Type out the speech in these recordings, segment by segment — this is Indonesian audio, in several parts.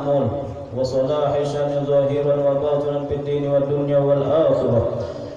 المأمول وصلاح شأن ظاهرا وباطنا في الدين والدنيا والآخرة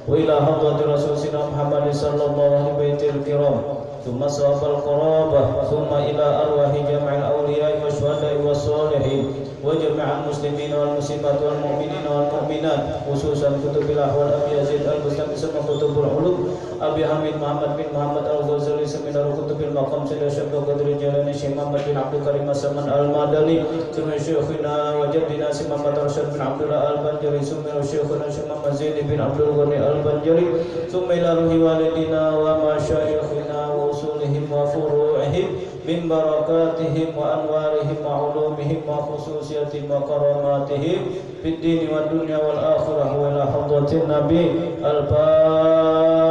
وإلى حضرة رسول سيدنا محمد صلى الله عليه بيت الكرام ثم صحاب القرابة ثم إلى أرواح جميع الأولياء والشهداء والصالحين وجميع المسلمين والمسلمات والمؤمنين والمؤمنات خصوصا كتب الأحوال أبي يزيد البستامي ثم كتب العلوم أبي حميد محمد بن محمد الغزالي سمينار كتب المقام سيد الشيخ قدر الجيلاني شيخ محمد بن عبد الكريم السمان المدني ثم شيخنا وجدنا شيخ محمد رشاد بن عبد الله البنجري ثم شيخنا شيخ محمد زيد بن عبد الغني البنجري ثم إلى روح والدنا ومشايخنا وأصولهم وفروعهم من بركاتهم وأنوارهم وعلومهم وخصوصياتهم وكراماتهم في الدين والدنيا والآخرة وإلى حضرة النبي الفاتحة.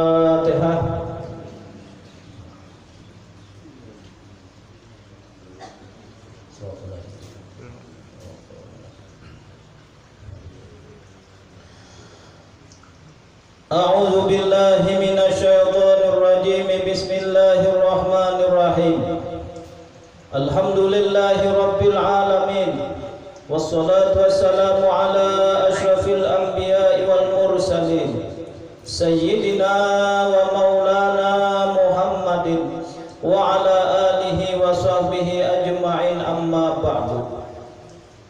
أعوذ بالله من الشيطان الرجيم بسم الله الرحمن الرحيم الحمد لله رب العالمين والصلاة والسلام على أشرف الأنبياء والمرسلين سيدنا ومولانا محمد وعلى آله وصحبه أجمعين أما بعد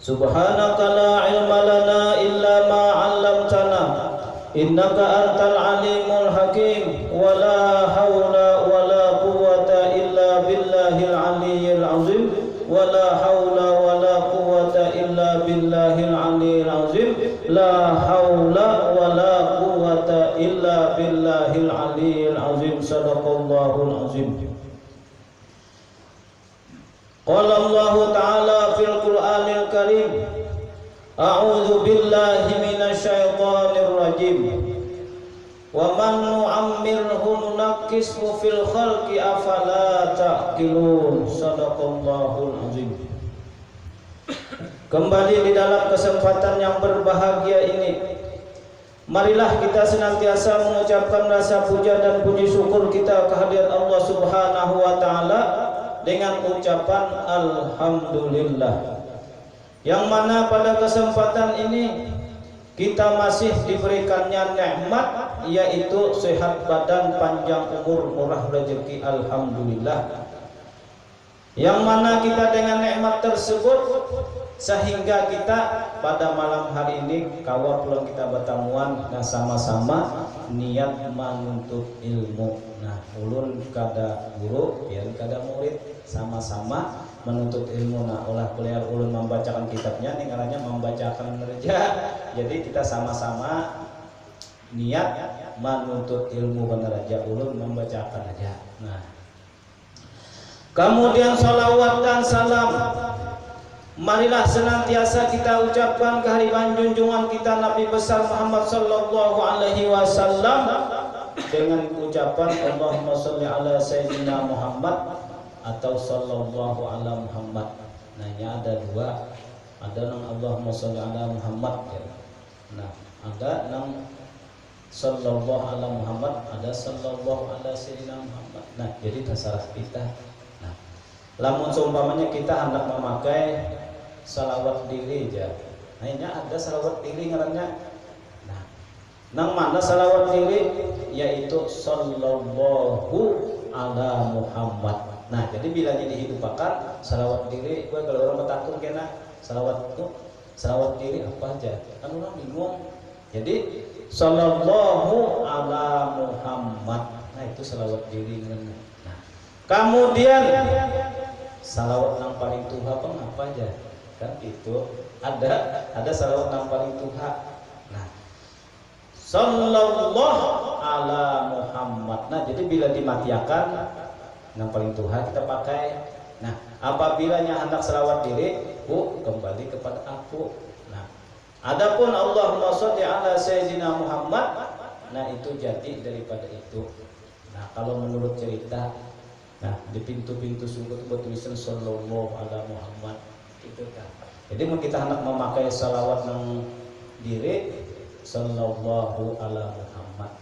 سبحانك لا علم لنا إلا ما علمتنا إنك أنت العليم الحكيم ولا حول ولا قوة إلا بالله العلي العظيم ولا حول ولا قوة إلا بالله العلي العظيم لا حول ولا قوة إلا بالله العلي العظيم صدق الله العظيم. قال الله تعالى في القرآن الكريم أعوذ بالله من الشيطان الرجيم ومن نعمره ننكسه في الخلق أفلا تعقلون صدق الله العظيم. Kembali di dalam kesempatan yang berbahagia ini, marilah kita senantiasa mengucapkan rasa puja dan puji syukur kita kehadirat Allah Subhanahu wa taala dengan ucapan alhamdulillah. Yang mana pada kesempatan ini kita masih diberikannya nikmat, yaitu sehat badan, panjang umur, murah rezeki, alhamdulillah. Yang mana kita dengan nikmat tersebut sehingga kita pada malam hari ini kawa pulang kita bertemuan dan sama-sama niat menuntut ilmu. Nah, ulun kada guru, biar kada murid, sama-sama menuntut ilmu. Nah, olah kuliah ulun membacakan kitabnya, nih caranya membacakan kerja. Jadi kita sama-sama niat menuntut ilmu benar aja, ulun membacakan aja. Nah, kemudian salawat dan salam marilah senantiasa kita ucapkan kehadiran junjungan kita Nabi besar Muhammad sallallahu alaihi wasallam dengan ucapan Allahumma sholli ala sayyidina Muhammad atau sallallahu ala Muhammad. Nah, ini ada dua, ada nang Allahumma sholli ala Muhammad ya. Nah, ada nang sallallahu ala Muhammad, ada sallallahu ala sayyidina Muhammad. Nah, jadi terserah kita. Nah, lamun seumpamanya kita hendak memakai salawat diri aja. Nah, ini ada salawat diri ngarannya. Nah, nang mana salawat diri? Yaitu sallallahu ala Muhammad. Nah, jadi bila dihidupkan salawat diri, gue kalau orang bertakun kena salawat itu, salawat diri apa aja? Kan orang bingung. Jadi sallallahu ala Muhammad. Nah, itu salawat diri. Nah, kemudian salawat nang paling tuha apa aja? Kan itu ada salawat nang paling tuha. Nah, sallallahu ala Muhammad. Nah, jadi bila dimatiakan yang paling tuha kita pakai. Nah, apabila hendak selawat diri, kembali kepada aku. Nah, adapun Allahumma sholli ala sayyidina Muhammad, nah itu jadi daripada itu. Nah, kalau menurut cerita, nah di pintu-pintu surga itu bertulisan sallallahu ala Muhammad itu kan. Jadi mau kita hendak memakai salawat nang diri, sallallahu ala Muhammad.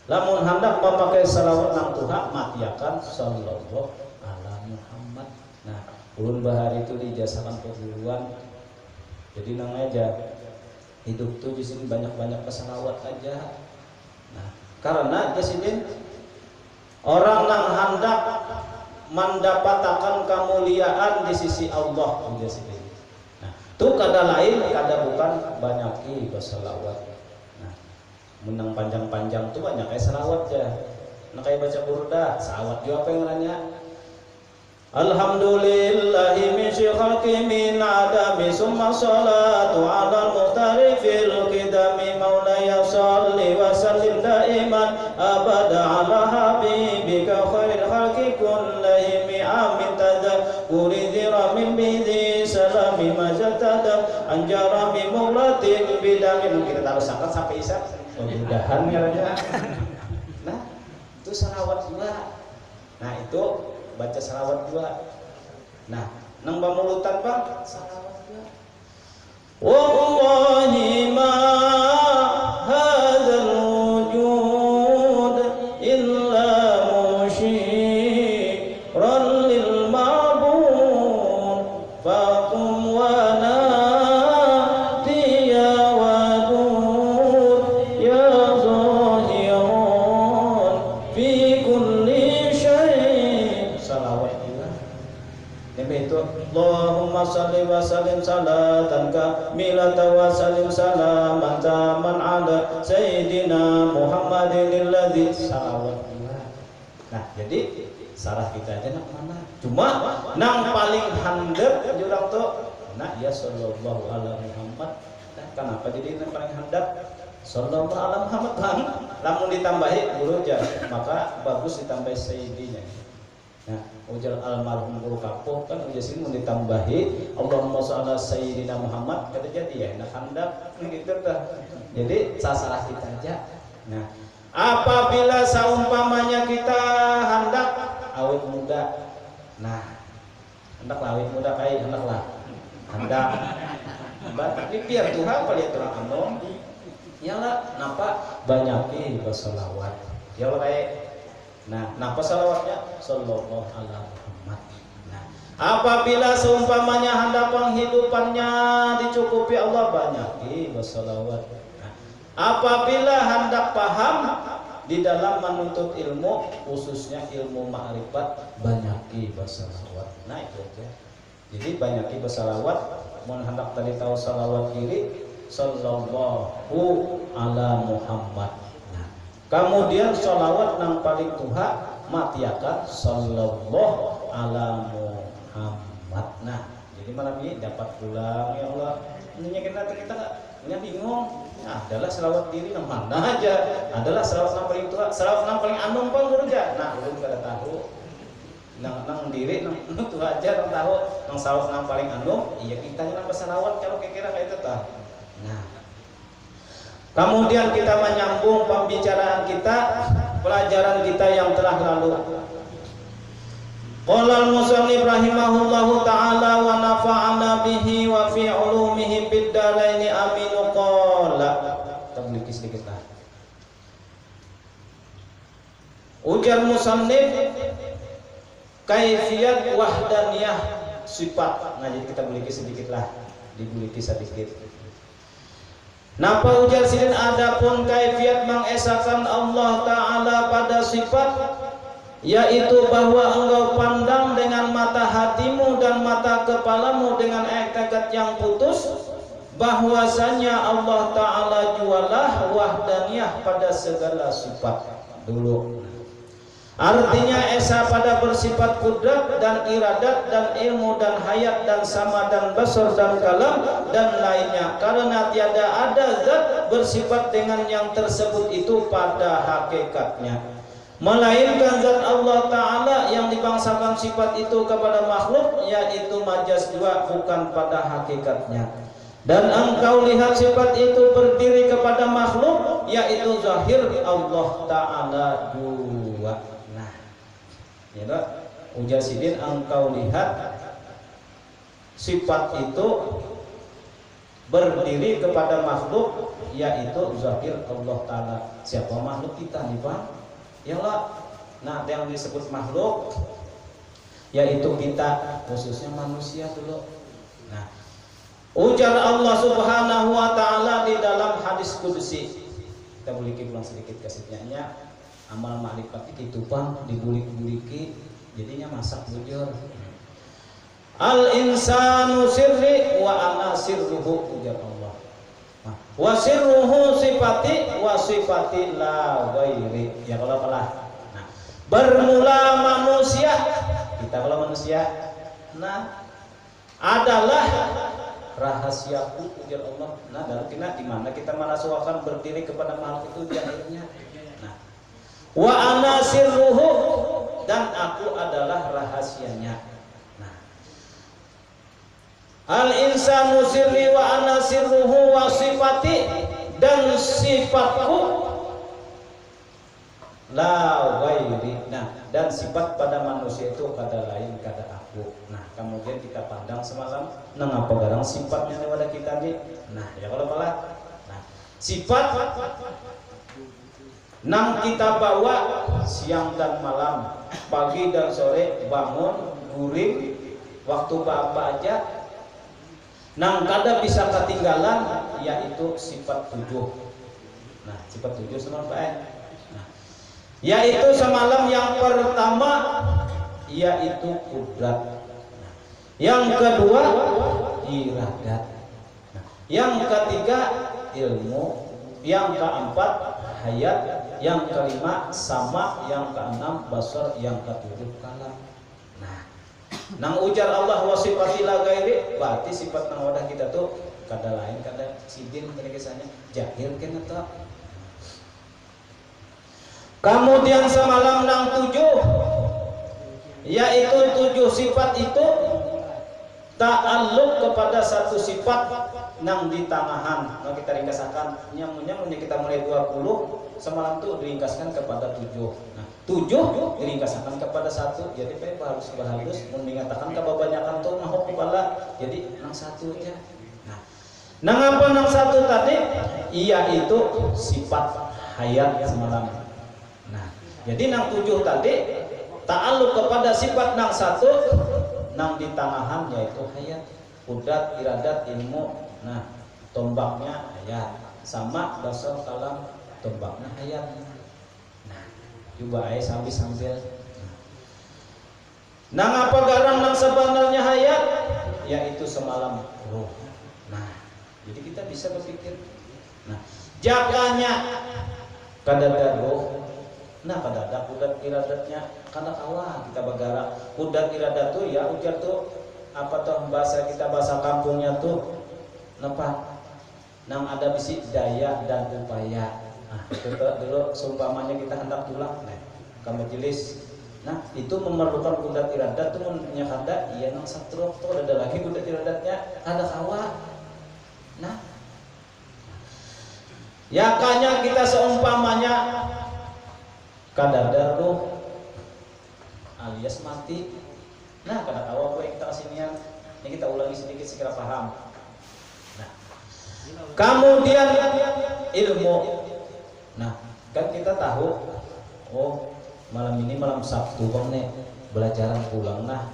Lamun hendak memakai salawat nang Tuhan, matiakan sallallahu ala Muhammad. Nah, ulun bahari itu dijasakan perguruan Jadi nang aja hidup tuh di sini banyak-banyak kesalawat aja. Nah, karena di sini orang nang hendak mendapatkan kemuliaan di sisi Allah di sini. Nah, tuh kada lain kada bukan banyaki bersalawat. Nah, menang panjang-panjang tuh banyak kayak salawat aja. Nah kayak baca burda, salawat juga apa yang nanya? Alhamdulillahi min syikhalki min adami summa salatu ala al-muhtari fil qidami maulaya salli wa sallim daiman abada ala habibika khairil khalqi kullihim amin tadakuri dhira min bidhi salami majatada anjara min mulatin bidamin. Kita taruh sangkat sampai isya mudah-mudahan ya. Nah itu salawat juga. Nah itu baca salawat juga. Nah, nang bamulutan Bang, salawat juga. Wallahi ma hadzal wujud illa musyiran lil ma'bud faqum wa nadiya wadud ya zahiran fi kulli syai'. Salawat juga. Itu Allahumma salli wa sallim salatan kamilatan wa sallim salaman taman ala sayyidina Muhammadin alladzi salawat juga. Nah, jadi sarah kita aja nak mana? Cuma nang paling handap jurang tuh nah ya sallallahu alaihi Muhammad. Nah, kenapa jadi yang paling handap? Sallallahu alaihi Muhammad Bang. Lamun ditambahi guru aja, maka bagus ditambahi sayyidinya. Nah, ujar almarhum guru kapuh kan ujar sini mau ditambahi Allahumma sholli ala sayyidina Muhammad kata jadi ya enak handap gitu dah. Jadi sasaran kita aja. Nah, apabila saumpamanya kita hendak awet muda. Nah, hendak awet muda kai hendaklah. Hendak tapi biar Tuhan lihat orang anom. Iyalah, napa banyaki berselawat. Ya Allah kayak nah, napa salawatnya? Sallallahu alaihi Muhammad. Nah, apabila seumpamanya hendak penghidupannya dicukupi Allah banyaki bersalawat. Nah, apabila hendak paham di dalam menuntut ilmu khususnya ilmu ma'rifat banyaki bersalawat. Nah, itu aja. Jadi banyaki bersalawat. Mun hendak tadi tahu salawat kiri sallallahu ala Muhammad. Kemudian sholawat nang paling tuha matiakan sallallahu ala Muhammad. Nah, jadi malam ini dapat pulang ya Allah. Ini kita nggak bingung. Nah, adalah selawat diri nang mana aja. Adalah selawat nang paling tuha, selawat nang paling anum pun aja. Nah, belum kada tahu. Nang diri nang tuha aja nang tahu. Nang selawat nang paling anum, iya kita nang selawat kalau kira kayak itu tah. Nah, kemudian kita menyambung pembicaraan kita, pelajaran kita yang telah lalu. Qala al-musannif rahimahullahu ta'ala wa nafa'ana bihi wa fi ulumihi bid daraini amin qala. Kita memiliki sedikit lah. Ujar musannif kaifiyat wahdaniyah sifat. Nah, jadi kita memiliki sedikit lah, dimiliki sedikit. Napa ujar sidin adapun kaifiat mengesakan Allah Ta'ala pada sifat, yaitu bahwa engkau pandang dengan mata hatimu dan mata kepalamu dengan etikat yang putus, bahwasanya Allah Ta'ala jualah wahdaniyah pada segala sifat dulu. Artinya esa pada bersifat kudrat dan iradat dan ilmu dan hayat dan sama dan basar dan kalam dan lainnya, karena tiada ada zat bersifat dengan yang tersebut itu pada hakikatnya, melainkan zat Allah Ta'ala yang dibangsakan sifat itu kepada makhluk, yaitu majas dua bukan pada hakikatnya. Dan engkau lihat sifat itu berdiri kepada makhluk, yaitu zahir Allah Ta'ala dua. Ya, ujar sidin engkau lihat sifat itu berdiri kepada makhluk, yaitu zahir Allah Ta'ala. Siapa makhluk kita nih Pak? Yalah. Nah, yang disebut makhluk yaitu kita, khususnya manusia dulu. Nah, Ujar Allah Subhanahu wa taala di dalam hadis qudsi. Kita buliki pulang sedikit kasihnya. Amal ma'rifat itu pang dibulik-buliki jadinya masak bujur. Al insanu sirri wa ana sirruhu, ujar Allah. Wa sirruhu sifati wa sifati la ghairi. Ya kalau pelah. Nah, bermula manusia, kita kalau manusia, nah adalah rahasiaku, ujar Allah. Nah, dalam di mana kita merasuakan berdiri kepada makhluk itu di akhirnya. Nah, wa ana sirruhu, dan aku adalah rahasianya. Nah, al insanu sirri wa ana sirruhu wa sifati, dan sifatku la ghairi. Nah, dan sifat pada manusia itu kada lain kada aku. Nah, kemudian kita pandang semalam nang apa garang sifatnya pada kita nih. Nah, ya kalau malah nah, sifat nang kita bawa siang dan malam, pagi dan sore, bangun, guring, waktu apa aja, nang kada bisa ketinggalan, yaitu sifat 7. Nah, sifat 7 semalam Pak. Yaitu semalam yang pertama yaitu kudrat, yang kedua iradat, yang ketiga ilmu, yang keempat hayat, yang kelima sama, yang keenam basar, yang ketujuh kalam. Nah, nang ujar Allah wa sifati la ghairi, berarti sifat nang wadah kita tuh kada lain kada sidin tadi kisahnya jahil kena tak. Kemudian semalam nang 7 yaitu 7 sifat itu ta'alluq kepada satu sifat nang di tangahan. Nah, kita ringkasakan nyamunya kita mulai 20 semalam tuh diringkaskan kepada 7. Nah, 7 diringkaskan kepada 1. Jadi harus bahalus mengatakan kebanyakan tuh mahok kepala. Jadi nang 1 aja. Nah, nang apa nang 1 tadi? Iya itu sifat hayat semalam. Nah, jadi nang 7 tadi ta'alluq kepada sifat nang 1 nang di tangahan yaitu hayat, kudrat, iradat, ilmu. Nah, tombaknya hayat, sama basar kalam, tombaknya hayat. Nah, coba aja sambil. Nang apa garang nang sebenarnya hayat yaitu semalam roh. Nah, jadi kita bisa berpikir. Nah, jaganya kadada roh. Nah, kada ada kudrat iradatnya karena kawa kita bagara kudrat iradat tuh ya ujar tuh apa tuh bahasa kita bahasa kampungnya tuh napa nang ada bisi daya dan upaya. Nah, itu dulu seumpamanya kita hendak pulang ke majelis. Nah, itu memerlukan kudrat iradat tuh punya kada iya nang satru tuh ada lagi kudrat iradatnya kada kawa. Nah, ya kanya kita seumpamanya kadada roh alias mati. Nah, kada tahu apa yang kita kesinian. Ini kita ulangi sedikit sekira paham. Nah, kemudian ilmu. Nah, kan kita tahu oh malam ini malam Sabtu bang nih belajaran pulang. Nah,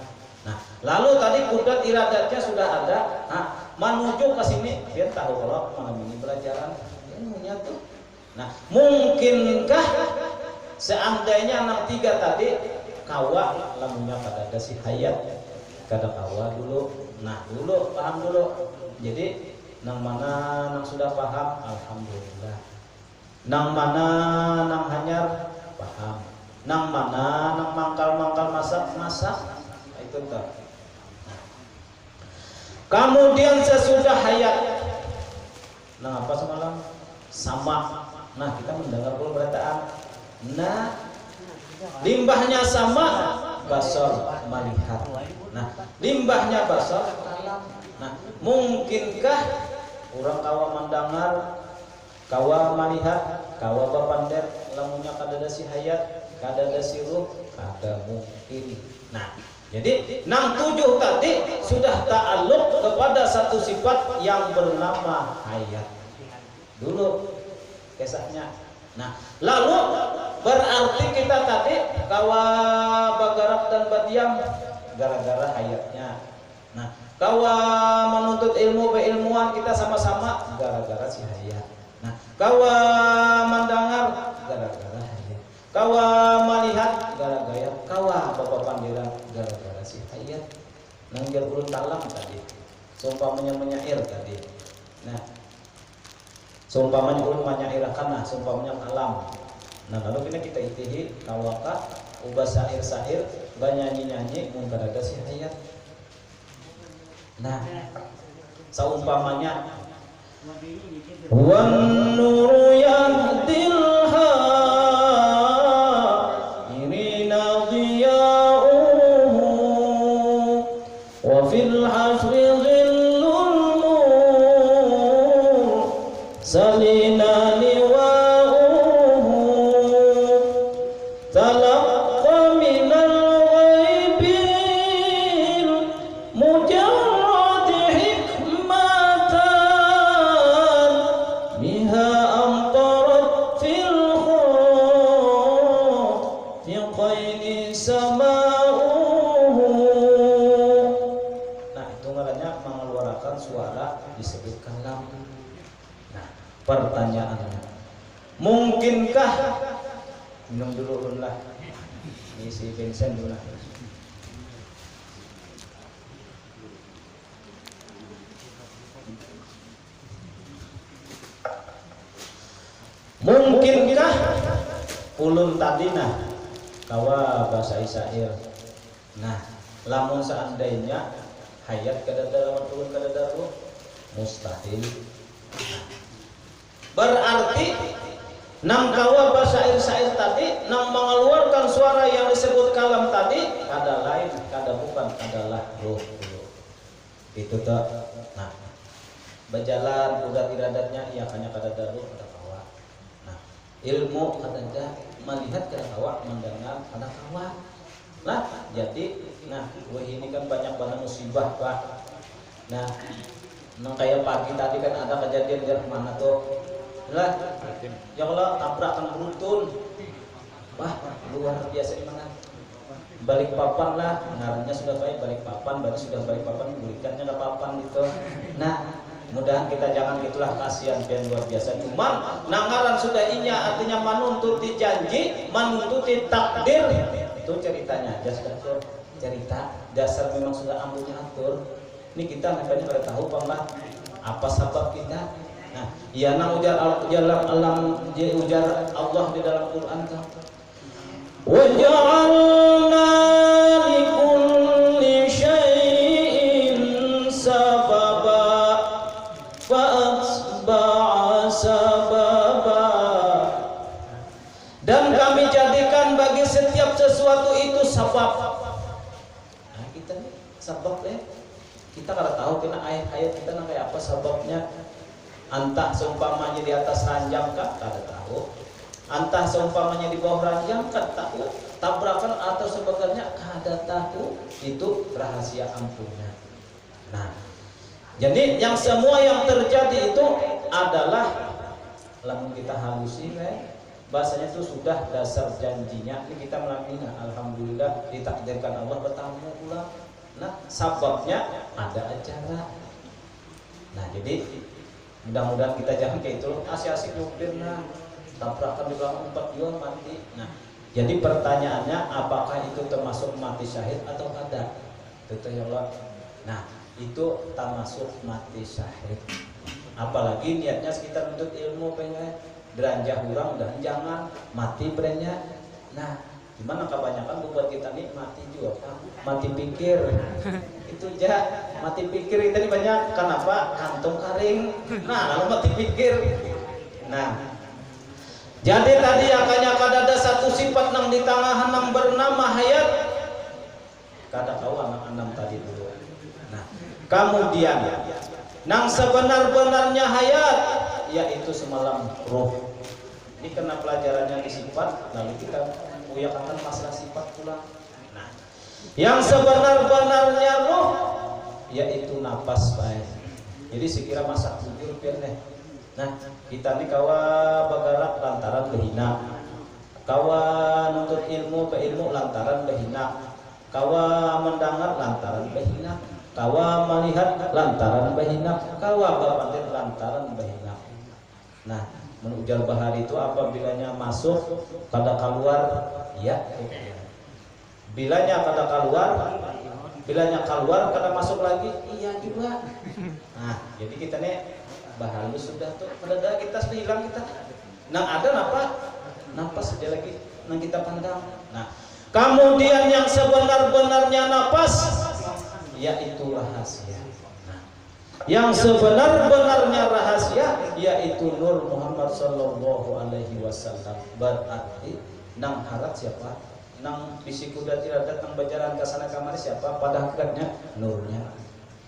lalu tadi kudrat iradatnya sudah ada. Nah, menuju ke sini dia tahu kalau malam ini belajaran ilmunya tuh. Nah, mungkinkah seandainya nang 3 tadi kawa lamunya kada ada si hayat kada kawa dulu. Nah, dulu paham dulu. Jadi nang mana nang sudah paham alhamdulillah. Nang mana nang hanyar paham. Nang mana nang mangkal masak. Nah, itu tuh. Kemudian sesudah hayat nang apa semalam sama. Nah, kita mendengar perkataan. Nah, limbahnya sama basar melihat. Nah, limbahnya basar kalam. Nah, mungkinkah orang kawa mendengar, kawa melihat, kawa bapander lamunnya kadada si hayat, kadada si ruh, kada mungkin. Nah, jadi nang 7 tadi sudah ta'alluq kepada satu sifat yang bernama hayat. Dulu kisahnya. Nah, lalu berarti kita tadi kawa bagarak dan badiam gara-gara hayatnya. Nah, kawa menuntut ilmu beilmuan kita sama-sama gara-gara si hayat. Nah, kawa mendengar gara-gara hayat. Kawa melihat gara-gara kawa bapak pandiran gara-gara si hayat. Nanggir ulun talam tadi. Seumpamanya menyair tadi. Nah, seumpamanya ulun menyairakan, nah seumpamanya alam. Nah, lalu kita itihi kawaka ubah syair-syair banyanyi-nyanyi mun kada si hayat. Nah, seumpamanya wan nuru yahdil irina dhiya'uhu wa fil hasri dhillul nur salina liwa'uhu talaqqa minal ghaibil mujarrad hikmatan biha amtarat fil khafiqaini sama'uhu. Nah, itu ngarannya mengeluarkan suara disebut kalam. Nah, pertanyaannya, mungkinkah minum dulu lah, isi bensin dulu lah. Mungkinkah ulun tadi nah kawa bahasa syair. Nah, lamun seandainya hayat kada lawan ulun kada daru mustahil. Berarti nang kawa bahasa syair tadi nang mengeluarkan suara yang disebut kalam tadi kada lain kada bukan adalah ruh. Itu tak. Nah, berjalan udah iradatnya ia hanya kada daru kada kawa. Nah, ilmu kada melihat kada kawa, mendengar kada kawa. Nah, jadi nah ini kan banyak banget musibah, Pak. Nah, nang kayak pagi tadi kan ada kejadian di mana tuh? Lah, ya Allah tabrakan beruntun. Wah, luar biasa di mana? Balik papan lah, ngarannya sudah baik balik papan, baru sudah balik papan, berikannya ke papan gitu. Nah, mudahan kita jangan gitulah, kasihan pian luar biasa. Cuman nangaran sudah inya artinya manuntuti janji, manuntuti takdir. Itu ceritanya aja sudah tuh cerita dasar memang sudah ampunya atur. Ini kita makanya pada tahu pamlah apa sebab kita. Nah, ya nang ujar alam ujar Allah di dalam Quran kan. Wa ja'alna likulli syai'in sababa fa atba'a sababa. Dan kami jadikan bagi setiap sesuatu itu sebab. Nah, kita nih sebab kita kada tahu kena ayat-ayat kita nang kayak apa sebabnya. Antah seumpamanya di atas ranjang kah? Kada tahu. Antah seumpamanya di bawah ranjang kada tahu. Tabrakan atau sebagainya kada tahu. Itu rahasia ampunnya. Nah, jadi yang semua yang terjadi itu adalah lamun kita halusin bahasanya itu sudah dasar janjinya. Ini kita melamina, alhamdulillah ditakdirkan Allah bertamu pula. Nah, sababnya ada acara. Nah, jadi mudah-mudahan kita jangan kayak itu asik-asik nyupir nah tabrakan di belakang 4 jual mati. Nah, jadi pertanyaannya apakah itu termasuk mati syahid atau kada? Itu ya Allah. Nah, itu termasuk mati syahid. Apalagi niatnya sekitar untuk ilmu pengen beranjak kurang dan jangan mati brandnya. Nah, gimana kebanyakan buat kita nih mati juga Pak, mati pikir. Itu aja mati pikir kita ini banyak. Kenapa? Kantong kering. Nah, lalu mati pikir. Nah, jadi tadi akanya kada ada satu sifat nang di tangan nang bernama hayat. Kada tahu anak-anak tadi dulu. Nah, kemudian nang sebenar-benarnya hayat yaitu semalam roh. Ini kena pelajarannya di sifat, lalu kita uyakan masalah sifat pula. Nah, yang sebenar-benarnya roh yaitu nafas baik. Jadi sekira masa jujur pian deh. Nah, kita ini kawa bergerak lantaran berhina. Kawa nuntut ilmu ke ilmu lantaran berhina. Kawa mendengar lantaran berhina. kawa melihat lantaran bahina, kawa bapatin lantaran bahina. Nah, menujar bahari itu apabila masuk kada keluar, ya. Bilanya kada keluar, bilanya keluar kada masuk lagi, iya juga. Nah, jadi kita nih bahari sudah tuh, pada kita sudah hilang kita. Nah, ada napas saja lagi, yang kita pandang. Nah, kemudian yang sebenar-benarnya napas, yaitu rahasia. Nah, yang sebenar-benarnya rahasia, yaitu Nur Muhammad Sallallahu Alaihi Wasallam. Berarti nang harat siapa? Nang bisikuda tiradat nang bajaran kasana kamari siapa? Pada hakikatnya nurnya.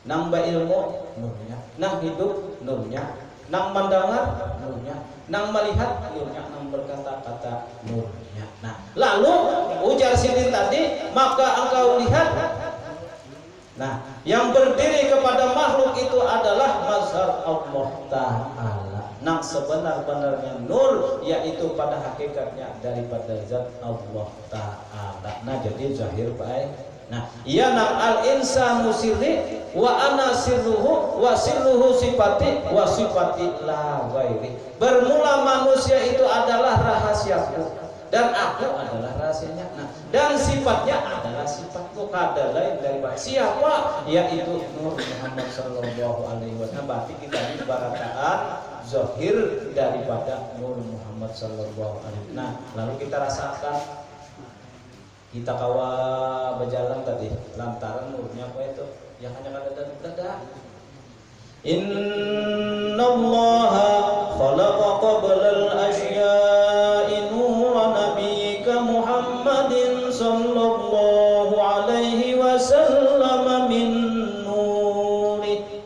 Nang ba ilmu nurnya. Nang hidup nurnya. Nang mendengar nurnya. Nang melihat nurnya. Nang berkata-kata nurnya. Nah, lalu ujar Sidin tadi, maka engkau lihat. Nah, yang berdiri kepada makhluk itu adalah mazhar Allah Ta'ala. Nang sebenar-benarnya nur, yaitu pada hakikatnya daripada zat Allah Ta'ala. Nah, jadi zahir baik. Nah, ia nang al-insanu sirri wa ana sirruhu wa sirruhu sifati wa sifati la ghairi. Bermula manusia itu adalah rahasiaku dan aku adalah rahasianya. Nah, dan sifatnya adalah sifatku, kada lain daripada siapa, yaitu Nur Muhammad Sallallahu Alaihi Wasallam. Berarti kita ini barataan zahir daripada Nur Muhammad Sallallahu Alaihi Wasallam. Nah, lalu kita rasakan, kita kawa berjalan tadi lantaran nurnya apa itu yang hanya kada. Innallaha khalaqa qablal asya'i nura nabiyyika Muhammadin sallallahu alaihi wasallam min nuri.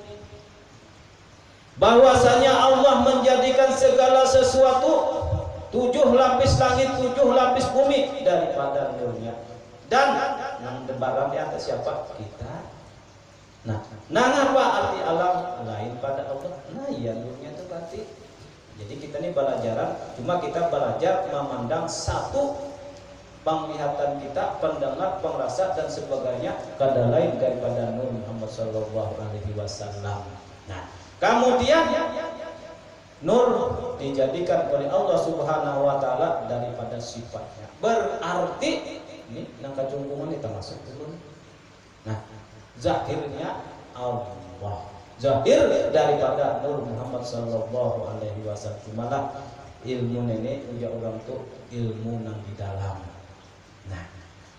Bahwasanya Allah menjadikan segala sesuatu 7 lapis langit, 7 lapis bumi daripada nurnya. Dan yang debaran di atas siapa? Kita. Nah apa arti alam lain pada Allah? Nah, iya nurnya itu berarti. Jadi kita ini belajaran, cuma kita belajar memandang satu penglihatan kita, pendengar, pengrasa dan sebagainya kada lain daripada Nur Muhammad Sallallahu Alaihi Wasallam. Nah, kemudian nur dijadikan oleh Allah Subhanahu Wa Taala daripada sifatnya. Berarti ini nang kacungkungan kita masuk dulu. Nah, zahirnya Allah, zahir daripada Nur Muhammad Sallallahu Alaihi Wasallam. Malah ilmu ini ujar orang tuh ilmu nang di dalam. Nah,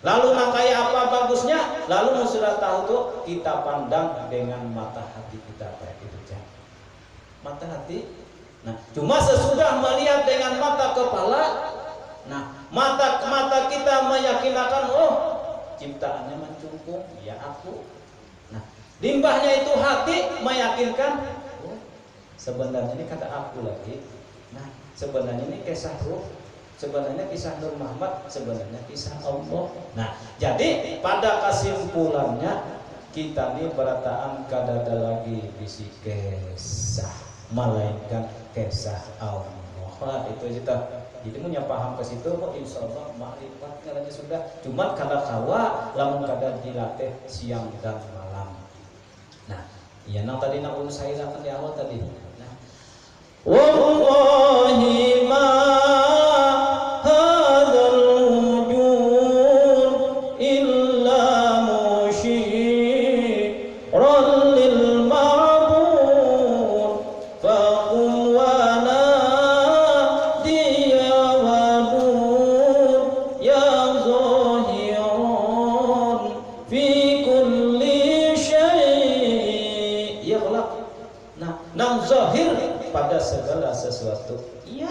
lalu nang kayak apa bagusnya? Lalu sudah tahu tuh kita pandang dengan mata hati kita kayak gitu, mata hati. Nah, cuma sesudah melihat dengan mata kepala, nah mata kita meyakinkan, oh ciptaannya mencungkung, ya aku. Nah, limbahnya itu hati meyakinkan, oh sebenarnya ini kata aku lagi. Nah, sebenarnya ini kisah ruh, sebenarnya kisah Nur Muhammad, sebenarnya kisah Allah. Nah, jadi pada kesimpulannya kita ini berataan kada ada lagi bisi kisah, melainkan kisah Allah. Nah, itu kita. Jadi punya paham ke situ, kok insya Allah makrifatnya aja sudah. Cuma kada kawa, lamun kada dilatih siang dan malam. Nah, iya nang tadi nak urus saya kan di awal tadi. Nah, wallahi ma hadzal wujud illa musyiran lil ma'bud faqum wa pada segala sesuatu. Iya.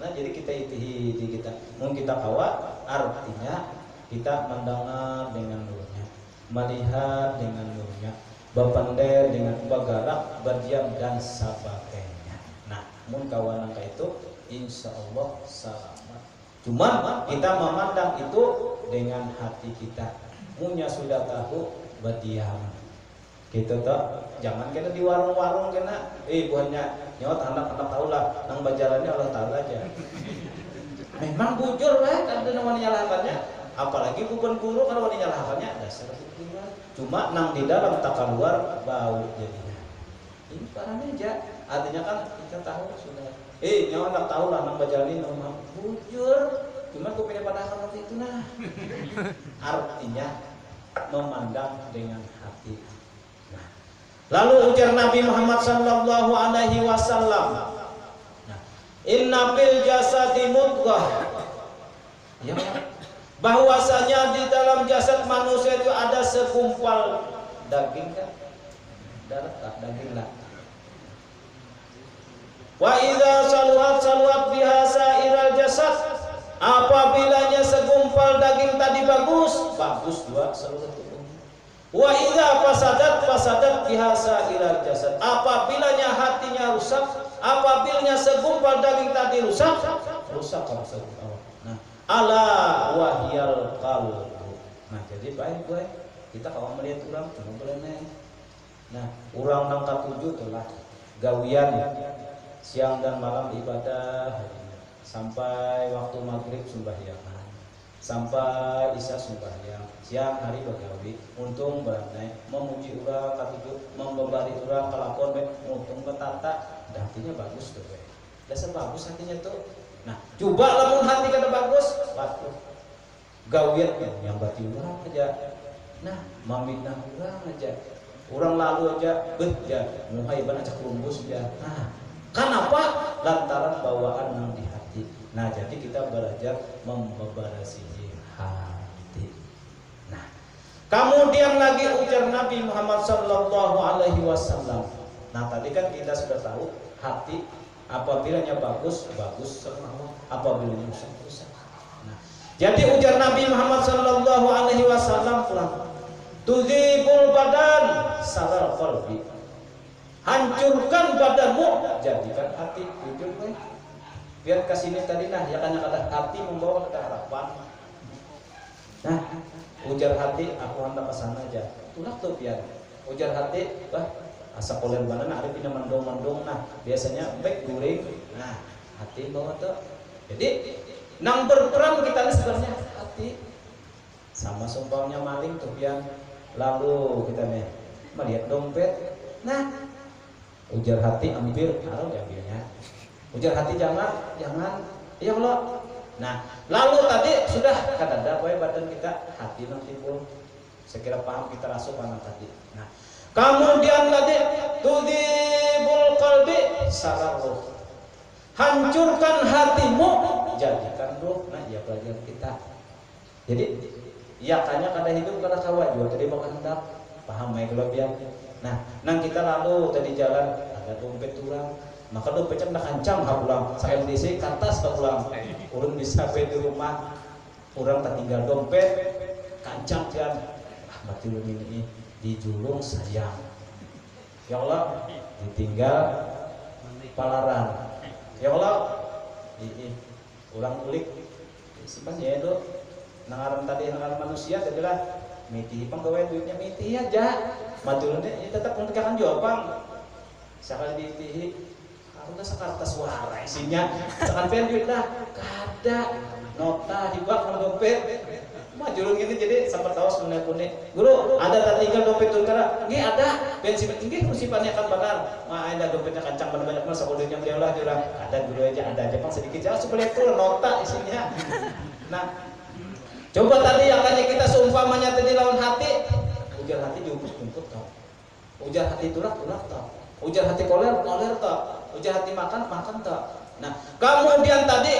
Nah, jadi kita kita mungkin kita kawa artinya kita mendengar dengan nurnya, melihat dengan nurnya, berpandai dengan bergerak, berdiam dan sebagainya. Nah, mun kawan angka itu insya Allah selamat. Cuma kita memandang itu dengan hati kita. Munnya sudah tahu berdiam. Gitu toh, jangan kena di warung-warung kena, buahnya nyawat anak-anak tahu lah, nang bajalannya Allah tahu aja. Memang bujur lah, kan ada nama nyalahannya. Apalagi bukan guru kalau nyalahannya dasar bujur. Cuma nang di dalam tak keluar bau jadinya. Ini parahnya aja. Artinya kan kita tahu sudah. Nyawa nak tahu lah nang bajalin nama bujur. Cuma gue pindah pada waktu itu nah. Artinya memandang dengan hati. Nah, lalu ujar Nabi Muhammad sallallahu alaihi wasallam, inna fil jasadi mudghah. Ya, bahwasanya di dalam jasad manusia itu ada segumpal daging kan? Darah tak daging lah. Wa idza saluhat biha sairal jasad. Apabila segumpal daging tadi bagus juga seluruh tubuh. Wa idza fasadat biha sairal jasad. Apabila hatinya rusak, apabila segumpal daging tadi rusak kalau segumpal. Nah, ala wahyal qalbu. Nah, jadi baik kita kalau melihat orang cuma boleh neng. Nah, orang nangkat 7 telah gawian siang dan malam ibadah sampai waktu maghrib sembahyangan, sampai isya sembahyang, siang hari begawi, untung beranai, memuji urang katujuh, membebari urang kelakon, untung betata, hatinya bagus tuh, dasar bagus hatinya tuh. Nah, coba lamun hati kada bagus, batu, gawian yang bati urang aja, nah, maminah urang aja, urang lalu aja, beja, muhai ban aja kerumbus aja, nah, kenapa? Lantaran bawaan nang di hati. Nah, jadi kita belajar membarasi hati. Nah, kemudian lagi ujar Nabi Muhammad sallallahu alaihi wasallam. Nah, tadi kan kita sudah tahu hati apabila bagus sama Allah, apabila rusak. Nah, jadi ujar Nabi Muhammad sallallahu alaihi wasallam pulang. Tudzibul badan saral qalbi. Hancurkan badanmu, jadikan hati. Jujur gue. Biar kesini tadi nah, ya kan ada hati membawa ke harapan. Nah, ujar hati, aku hendak kesana aja. Itulah tuh biar. Ujar hati, asa koler banana ada pindah mandong. Nah, biasanya baik guring. Nah, hati bawa tuh. Jadi, nang berperan kita ini sebenarnya hati. Sama sumpahnya maling tuh biar. Lalu kita nih melihat dompet. Nah, ujar hati ambil, taruh diambilnya. Ujar hati jangan, ya Allah. Nah, lalu tadi sudah kadada badan kita, hati nang timbul. Sekira paham kita rasuh anak tadi. Nah, kemudian tadi tudibul qalbi sarar ruh. Hancurkan hatimu, jadikan ruh. Nah, ya pelajaran kita. Jadi, ya kayaknya kada hidup kada kawan juga tadi mau hendak paham mai kelebihan. Nah, nang kita lalu tadi jalan ada dompet turang, maka dompetnya nak kancang pulang. Saya DC kantas pulang. Urang bisa di rumah, urang tak tinggal dompet, kancang kan. Mati ini dijulung sayang. Ya Allah, ditinggal palaran. Ya Allah, urang ulik simpan ya itu. Nangaran tadi nangaran manusia adalah miti penggawean duitnya miti aja. Matulnya tetap untuk kan jawabang. Sekali ditihi harusnya sekarta suara isinya. Sekarang duit lah kada nota dibak sama dompet. Majulun gini jadi sampai tahu sebenarnya kuning. Guru ada tak tinggal dompet tuh karena ini ada bensin tinggi kursipannya kan benar. Mah ada dompetnya kancang banyak masa duitnya beliau lah jurang. Ada guru aja ada aja pang sedikit jauh supaya itu nota isinya. Nah, coba tadi yang tadi kita seumpamanya tadi lawan hati, ujar hati jumput tau, ujar hati turak tau, ujar hati koler tau, ujar hati makan tau. Nah, kemudian tadi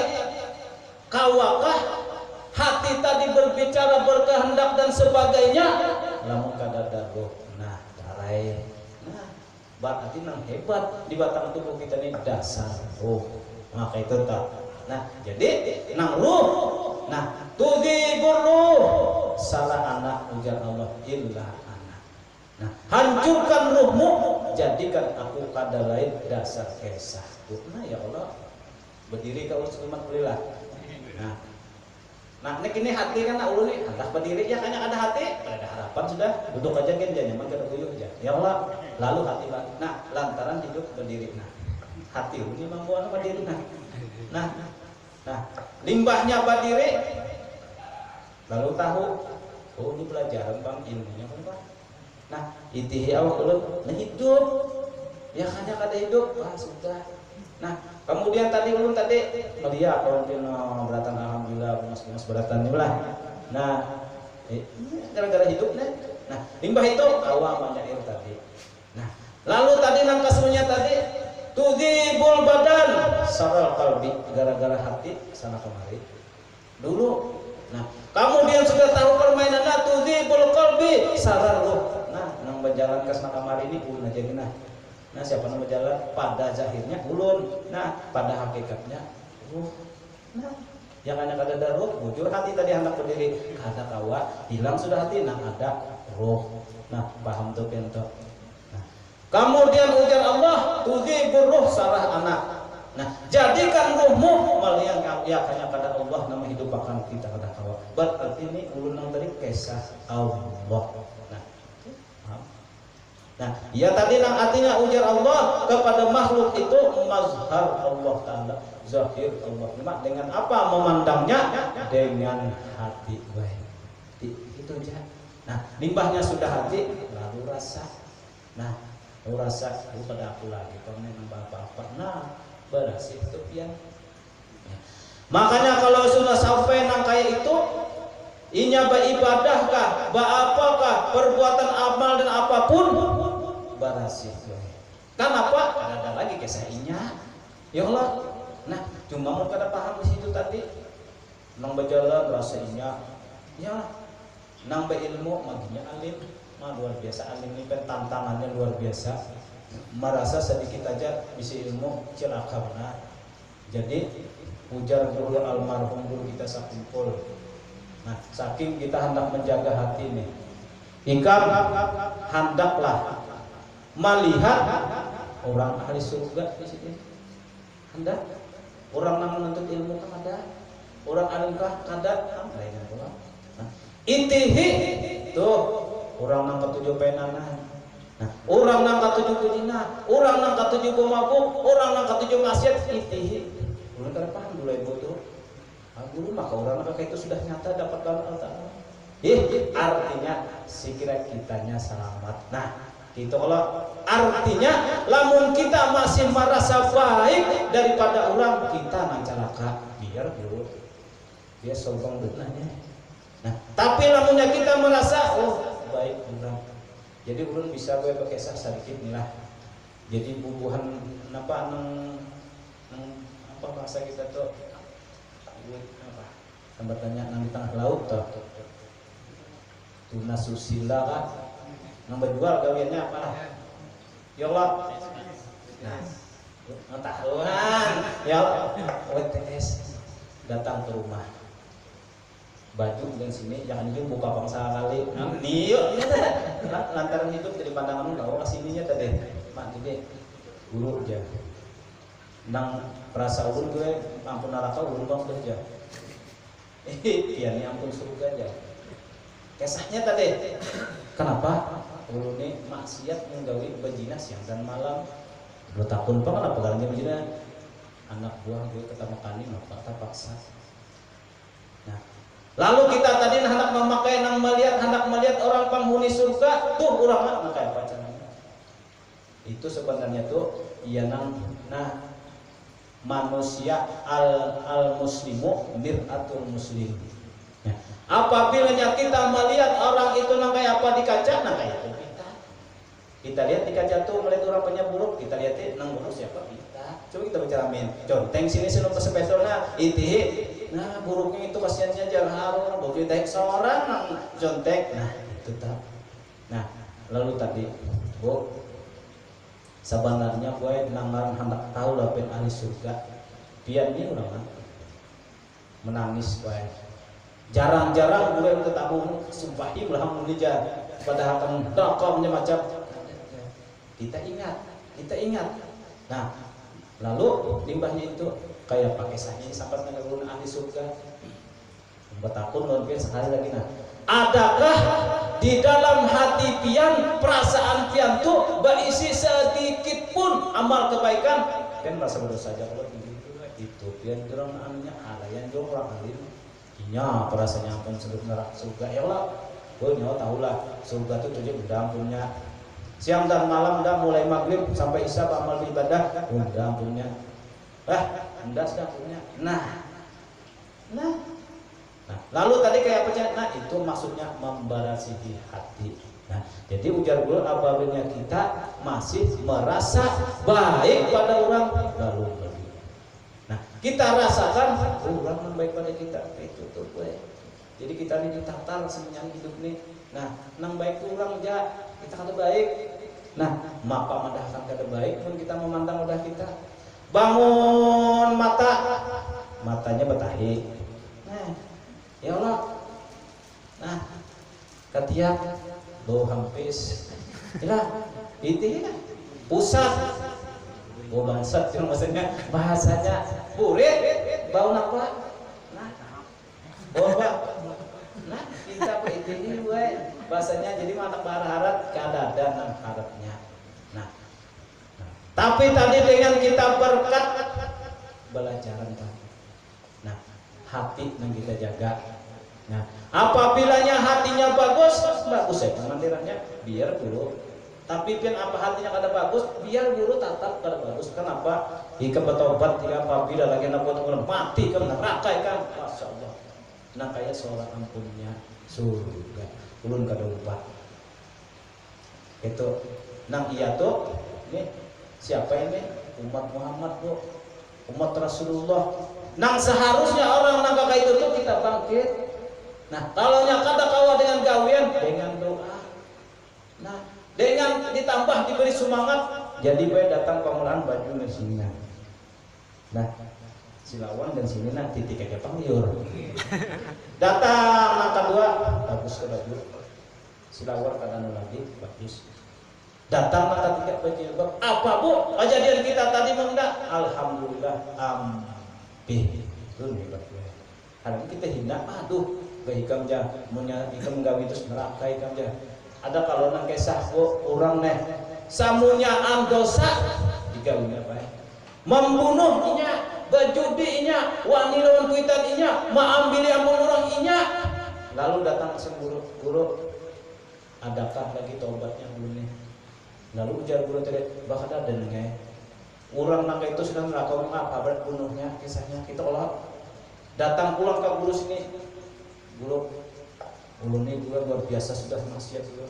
kawakah hati tadi berbicara berkehendak dan sebagainya, lamun kadada roh, nah darai, nah berarti nang hebat di batang tubuh kita ini dasar roh, maka itu tau. Nah, jadi nang ruh, nah tudibur ruh, salah anak ujar Allah illa anak. Nah, hancurkan ruhmu, jadikan aku kada lain dasar kesah. Nah ya Allah, berdiri kau selamat belilah. Nah, ini hati kan nak ulu nih, hendak berdiri ya kayaknya ada hati, ada harapan sudah, duduk aja kan jangan makan uyuh aja. Ya Allah, lalu hati lagi. Nah, lantaran hidup berdiri. Nah, hati ini mampu anak berdiri. Nah, limbahnya berdiri. Lalu tahu, oh ini pelajaran bang ilmunya kan bang. Nah itihi awak ulun nah hidup ya hanya kada hidup sudah. Nah kemudian tadi ulun melihat orang pino beratan alhamdulillah mas beratan ni lah. Nah gara-gara hidup nih. Nah limbah itu awam menyair tadi. Nah lalu tadi nang kasunya tadi tudhibul badan saral qalbi gara-gara hati sana kemari dulu. Nah kemudian sudah tahu permainan tudhibul qalbi saral roh. Nah nang berjalan ke sana kemari ini ulun aja nah. Nah siapa nang berjalan pada zahirnya ulun. Nah pada hakikatnya ruh. Nah yang hanya kada ada roh bujur hati tadi hendak berdiri kada kawa hilang sudah hati nah ada roh. Nah paham tuh pintu. Kemudian ujar Allah tudhibur ruh sarah anak. Nah jadikan ruhmu malian ya hanya pada Allah nama hidup akan kita kada kawa. Berarti ini ulun nang tadi kisah Allah. Nah ya tadi nang artinya ujar Allah kepada makhluk itu mazhar Allah Ta'ala zahir Allah. Dengan apa memandangnya? Dengan hati itu aja. Nah limbahnya sudah hati lalu rasa. Nah rasa pada aku lagi karena nambah apa-apa. Nah berhasil itu pian. Makanya kalau sudah sampai nang kayak itu inya beribadahkah, apakah perbuatan amal dan apapun berhasil. Kenapa? Ada lagi kisah inya. Ya Allah. Nah cuma mau kada paham di situ tadi. Nang berjalan rasa inya. Ya nang berilmu maginya alim. Luar biasa alim ini tantangannya luar biasa. Merasa sedikit aja bisa ilmu celaka benar. Jadi ujar guru almarhum guru kita sakumpul. Nah saking kita hendak menjaga hati nih ikam hendaklah melihat orang ahli surga di sini. Hendak orang yang menuntut ilmu kan ada, orang alimkah ada, lainnya pula. Nah, itihi tuh orang nang ketujuh penanan. Nah, orang nang ketujuh kudina, orang nang ketujuh pemabuk, orang nang ketujuh maksiat itihi. Ulun kada paham dulu ibu tuh. Dulu maka orang nang itu sudah nyata dapat dalam Al-Ta'ala. Artinya sekira kitanya selamat. Nah, gitu kalau artinya lamun kita masih merasa baik daripada orang kita nang celaka biar dulu dia sombong betulnya. Nah, tapi lamunnya kita merasa baik orang. Jadi ulun bisa gue pakai sedikit nih lah. Jadi bubuhan apa apa bahasa kita tuh apa? Sambatannya nang di tengah laut tuh. Tuna susila kan. Nang berjual gawiannya apa lah? Ya Allah. Nah, tahuan. Ya WTS datang ke rumah. Baju dan sini jangan juga buka bangsa kali. Nih, lantaran hidup jadi pandangan lu sininya tadi. Mak gede guru aja. Nang perasa ulun gue ampun neraka ulun bang aja. Pian ampun surga aja. Kisahnya tadi. Kenapa? Ulun ini maksiat menggawi bejina siang dan malam. 2 tahun pak kenapa galanya bejina? Anak buah gue ketemu kali maka terpaksa. Nah, lalu kita tadi hendak memakai hendak melihat orang penghuni surga tuh orang memakai apa caranya? Itu sebenarnya tuh iya manusia al muslimu mir'atul muslim. Ya. Apabila kita melihat orang itu kayak apa di kaca, kayak itu kita lihat di kaca tuh melihat orang punya buruk, kita lihat nang buruk siapa kita. Coba kita bicara conteng sini sini pesepetona itihi. Nah buruknya itu kasihannya jangan harus bukti tek seorang nang jontek. Nah itu tak. Nah lalu tadi bu sebenarnya gue nang hendak tahu lah pen ahli surga pian ini orang menangis gue jarang-jarang gue untuk tahu sumpahi belah munija pada akan dakamnya macam kita ingat. Nah lalu limbahnya itu kayak pakai sahih sampai dengan ahli surga. Betapun mungkin sekali lagi adakah di dalam hati pian perasaan pian tuh berisi sedikit pun amal kebaikan? Kan merasa berdosa saja kalau itu pian orang namanya alayan orang alim. Inya perasaannya pun sebut neraka surga ya Allah. Oh nyawa tahulah surga itu tujuh udah ampunnya. Siang dan malam udah mulai maghrib sampai isya amal ibadah udah ampunnya. Endas dah punya. Nah, lalu tadi kayak apa? Nah itu maksudnya membarasihi hati. Nah, jadi ujar guru apabila kita masih merasa baik pada orang lalu beri. Nah, kita rasakan orang yang baik pada kita itu tuh gue. Jadi kita ini ditatar semenjak hidup nih. Nah, nang baik orang aja kita kata baik. Nah, maka madahkan kata baik pun kita memandang udah kita. Bangun matanya betahi. Nah, ya Allah. Nah, ketiak bau hampis, ya, itu ya, pusat, bau bangsat, itu maksudnya bahasanya, burit, bau apa? Bau apa? Nah, kita itu ini, gue, bahasanya jadi mata berharap keadaan dan harapnya. Nah, tapi tadi dengan kita berkat belajaran tadi, nah, hati yang kita jaga. Nah, apabila hatinya bagus ya pemandirannya biar dulu. Tapi pian apa hatinya kada bagus, biar dulu tatap kada bagus. Kenapa? Jika bertobat dia apabila lagi nak mati ke neraka kan, masya Allah. Nah kayak seorang ampunnya surga, ulun kada lupa. Itu, nang iya tuh, ini siapa ini? Umat Muhammad tuh, umat Rasulullah. Nang seharusnya orang nang kakak itu tuh kita bangkit. Nah, kalau kada kawa dengan gawian, dengan doa. Nah, dengan ditambah diberi semangat, jadi bae datang pamulaan baju di sini. Nah, silawan dan sini nanti titik aja pangliur. Datang nang kedua, bagus ke baju. Silawar kada lagi, bagus. Datang nang ketiga baju, apa Bu? Kejadian kita tadi mendak? Alhamdulillah, ampih. Lu hebat gue. Hari ini kita hina, aduh. Ikam jah, munya ikam gawi terus neraka ikam jah. Ada kalau nang kisah orang neh samunya dosa digawi apa ya? Membunuh inya, berjudi inya, wani lawan kuitan inya, maambili ampun orang inya. Lalu datang ke guru, adakah lagi tobatnya belum nih? Lalu ujar guru tadi, bakal ada nih. Orang nang itu sedang neraka apa berat bunuhnya kisahnya kita olah. Datang pulang ke guru sini. Guru ini juga luar biasa sudah maksiat juga.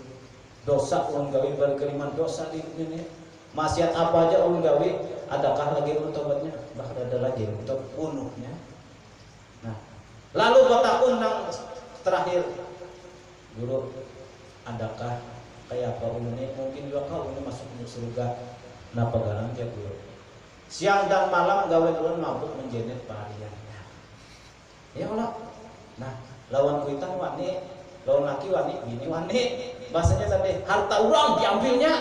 Dosa ulun gawi berkeliman dosa di dunia. Maksiat apa aja ulun gawi, adakah lagi ulun tobatnya? Bahkan ada lagi untuk bunuhnya. Nah, lalu batakun nang terakhir, guru, adakah kayak apa ulun ini? Mungkin juga kau ini masuk ke surga. Nah, pegangan dia guru. Siang dan malam gawe ulun mabuk menjenet pahariannya. Ya Allah. Nah, lawan kuitan wani, lawan laki wani, bini wani. Bahasanya tadi harta orang diambilnya.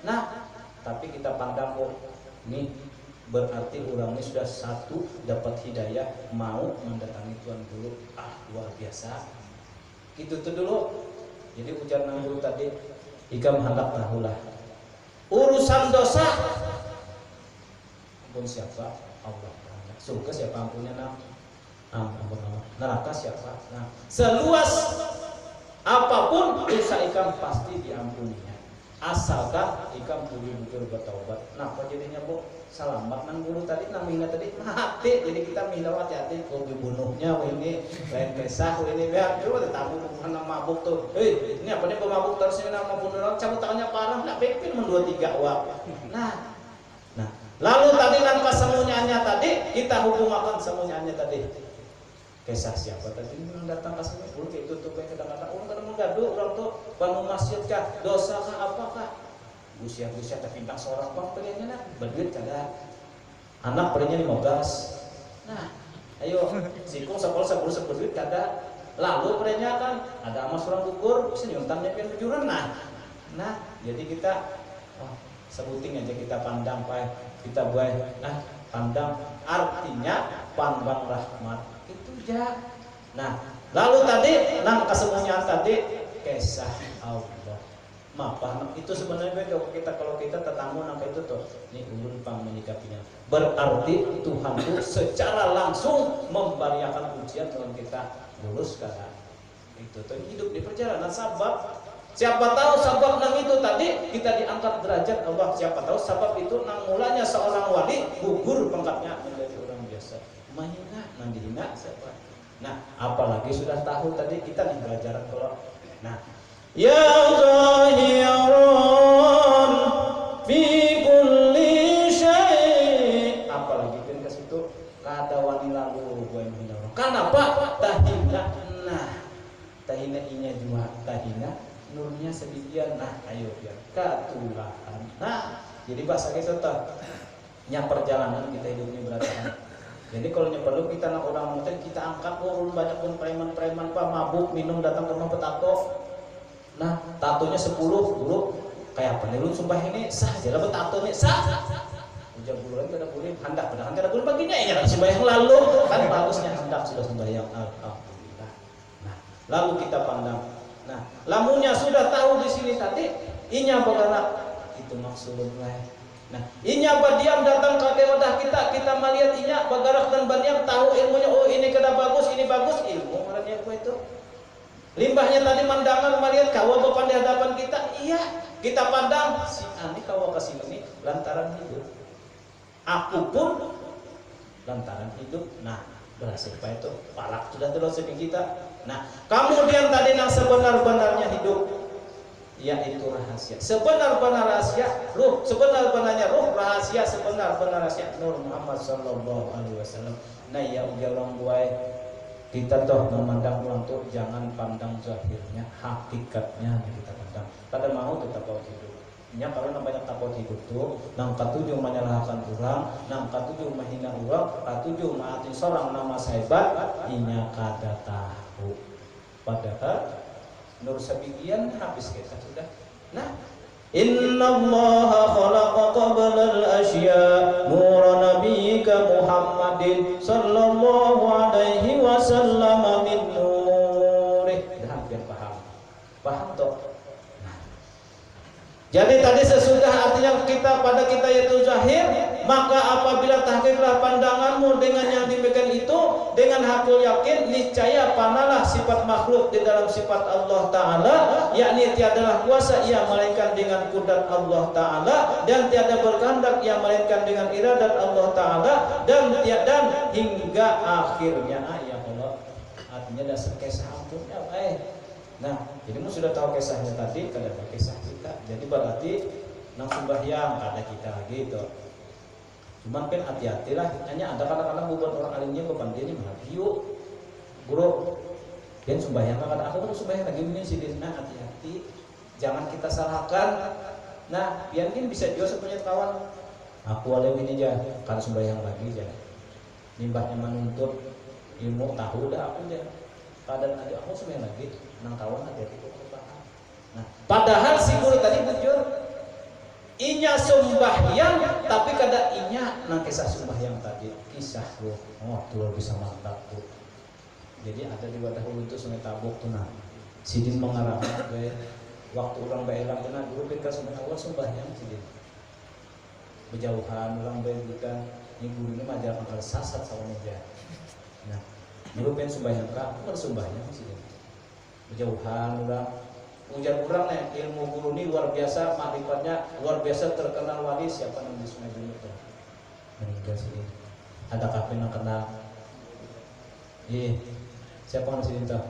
Nah, tapi kita pandang ini berarti orang ini sudah satu dapat hidayah mau mendatangi Tuhan Guru. Luar biasa. Itu tuh dulu. Jadi ucapan guru tadi, ikam hendak tahulah urusan dosa. Ampun siapa? Allah. Surga siapa ampunnya nak? Neraka siapa? Nah, seluas apapun dosa ikam pasti diampuninya, asalkan ikam buru-buru bertaubat. Nah, apa jadinya Bu? Selamat nang guru tadi, nang mina tadi mati. Jadi kita mina hati-hati, kok dibunuhnya ini lain kisah ini ya. Coba tamu nang mabuk tuh. Ini apa nih pemabuk terus ini nama bunuh orang cabut tangannya parah, nggak pepin mendua tiga uang. Nah, lalu tadi nang kesemuanya tadi kita hubungkan semuanya tadi. Kisah siapa tadi yang datang ke sini? Ulun kayak tutup kayak kadang-kadang orang kadang menggaduh orang tuh bangun masjid kah, dosa kah, apakah? Gusia tapi bintang seorang bang pengennya nak berduit kada. Anak pengennya 15. Nah, ayo sikung sekolah berduit kada. Lalu pengennya kan ada amas orang gugur, bisa nyuntangnya pengen kejuran. Nah, jadi kita sebuting aja kita pandang kita buat pandang artinya pandang rahmat. Itu ya. Nah, lalu tadi nang kesemuanya tadi kisah Allah. Maka itu sebenarnya kalau kita tetamu nang itu tuh, ini ulun pang menyikapinya. Berarti Tuhan itu secara langsung memberikan ujian dengan kita lulus kada. Itu tuh hidup di perjalanan sabab. Siapa tahu sabab nang itu tadi kita diangkat derajat Allah. Siapa tahu sabab itu nang mulanya seorang wali gugur pangkatnya menjadi orang biasa. Mahina nang dihina siapa? Nah, apalagi sudah tahu tadi kita nih belajar kalau. Nah, ya zahirun fi kulli syai. Apalagi kan ke situ kada wani lalu gue menghina orang. Kenapa? Tahina. Nah, tahina inya juga tahina. Nurnya sedikit, nah ayo biar katulahan. Nah, jadi bahasa kita tuh nya perjalanan kita hidupnya berarti. Jadi kalau perlu kita nak orang mungkin kita angkat banyak pun preman-preman pak mabuk minum datang ke rumah petato. Nah, tatonya 10 dulu kayak apa nih lu sumpah ini sah aja lah tato nih sah. Ujar bulan kada boleh hendak padahal kada boleh baginya ya sembahyang lalu kan bagusnya hendak sudah sembahyang alhamdulillah. Nah, lalu kita pandang. Nah, lamunnya sudah tahu di sini tadi, inya bagaimana? Itu maksudnya. Nah, inya diam datang ke wadah kita melihat inya bagarak dan baniam tahu ilmunya. Oh ini kada bagus, ini bagus ilmu marahnya apa itu? Limbahnya tadi mandangan melihat kawa bepan di hadapan kita. Iya, kita pandang si ani kawa kasih ini lantaran hidup. Aku pun lantaran hidup. Nah, berhasil apa itu? Parak sudah terus kita. Nah, kemudian tadi yang sebenar-benarnya hidup yaitu rahasia. Sebenar-benar rahasia ruh, sebenar-benarnya ruh rahasia, sebenar-benar rahasia Nur Muhammad sallallahu alaihi wasallam. Nah, ya orang buai kita toh memandang orang tuh jangan pandang zahirnya, hakikatnya kita pandang. Pada mau tetap bawa hidup. Nya kalau namanya takut hidup tuh, nang katujuh menyalahkan orang, nang katujuh menghina orang, katujuh maatin seorang nama hebat, inya kada tahu. Padahal nur sebagian habis kita sudah. Nah, innallaha khalaqa qabla al-asya nura nabiyyika Muhammadin sallallahu alaihi wasallam min nurih. Dah hampir paham. Paham toh? Jadi tadi sesudah artinya kita yaitu zahir, maka apabila tahqiqlah pandanganmu dengan yang demikian itu dengan hakul yakin niscaya panalah sifat makhluk di dalam sifat Allah Ta'ala, yakni tiadalah kuasa ia melainkan dengan kudrat Allah Ta'ala dan tiada berkehendak ia melainkan dengan iradat Allah Ta'ala dan hingga akhirnya ya Allah. Artinya dasar kisah ampunnya Nah, jadi mu sudah tahu kisahnya tadi, kada ada kisah kita. Jadi berarti nang sembahyang ada kita lagi itu. Cuman kan hati-hatilah, hanya ada kadang-kadang buat orang alimnya kepandiannya mah yuk guru dan sembahyang kada aku kan sembahyang lagi ini sih nah hati-hati. Jangan kita salahkan. Nah, biarkan bisa juga sebenarnya kawan. Aku ada ini aja, kada sembahyang lagi aja. Nimbahnya menuntut ilmu tahu dah aku aja. Kadang ada aku sembahyang lagi. Nang kawan hati-hati perubahan. Nah, padahal si guru tadi bujur inya sembahyang tapi kada inya nang kisah sembahyang tadi kisah lu oh tuh bisa mantap tuh. Jadi ada di wadah hulu itu sungai Tabuk tuh nah sidin mengarahkan ke waktu orang baelang kena dulu kita sembahyang sidin berjauhan orang bae bukan ini guru ini majar angkal sasat sama meja. Nah, dulu pengen sembahyang kak aku sembahyang sidin berjauhan orang ujar orang nih ilmu guru ini luar biasa makrifatnya luar biasa terkenal wali siapa namanya Sungai Bunut tuh meninggal sini ada kafe yang kenal siapa yang sini tuh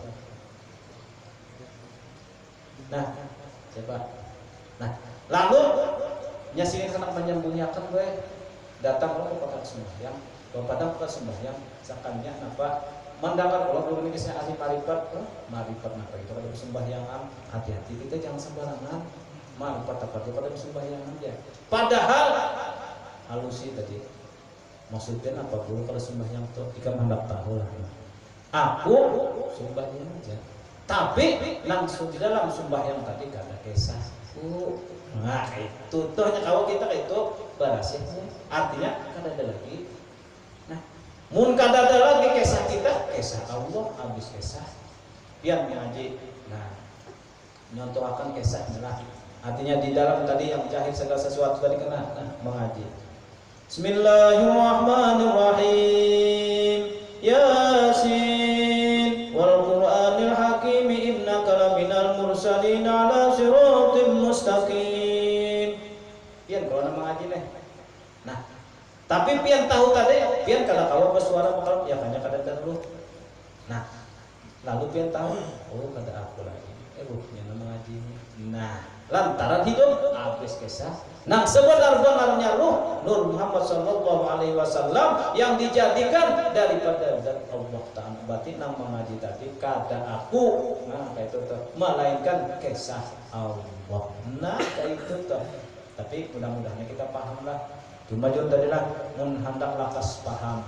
nah siapa nah lalu nyasini senang menyembunyikan gue datang lo ke kota sembahyang padang kota sembahyang sakannya apa mendengar kalau guru ini kisah ahli marifat apa itu kalau sembahyangan hati-hati kita jangan sembarangan marifat apa itu kalau sembahyangan ya padahal halusi tadi maksudnya apa guru kalau sembahyang itu jika hendak tahu lah aku sembahyang aja tapi langsung di dalam sembahyang tadi gak ada kisah nah itu tuh hanya kalau kita itu berhasil artinya kan ada lagi. Mun kada ada lagi kisah kita, kisah Allah habis kisah. Biar mengaji. Nah, nyontohakan kisah lah. Artinya di dalam tadi yang jahit segala sesuatu tadi kena mengaji. Bismillahirrahmanirrahim. Yasin wal Qur'anil Hakim Tapi pian tahu tadi, pian kada kawa bersuara bakal ya hanya kada dulu. Nah, lalu pian tahu, oh kada aku lagi. Ruhnya nama ngaji. Nah, lantaran hidup habis kisah. Nah, sebenar-benarnya ruh Nur Muhammad sallallahu alaihi wasallam yang dijadikan daripada zat Allah Ta'ala. Berarti nama ngaji tadi kada aku. Nah, kayak itu tuh, melainkan kisah Allah. Nah, kayak itu tuh. Tapi mudah-mudahan kita pahamlah. Cuma jauh tadi lah, mun hendak lakas paham.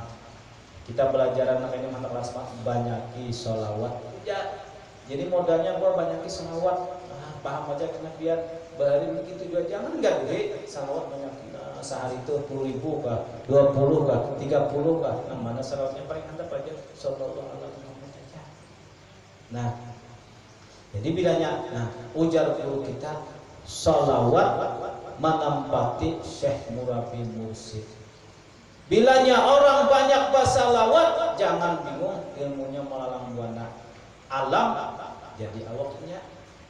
Kita belajaran ini hendak lakas paham, banyaki sholawat. Ya, jadi modalnya gua banyaki sholawat. Paham aja kena biar bahari begitu juga. Jangan gede sholawat banyaki. Nah, sehari itu 10.000 kah, 20 kah, 30 kah. Nah, mana sholawatnya paling handap aja sallallahu alaihi wasallam. Nah, jadi bilanya, nah ujar guru kita sholawat menempati Syekh Murabi Mursyid. Bilanya orang banyak bersalawat, jangan bingung ilmunya melalang buana. Alam jadi awaknya.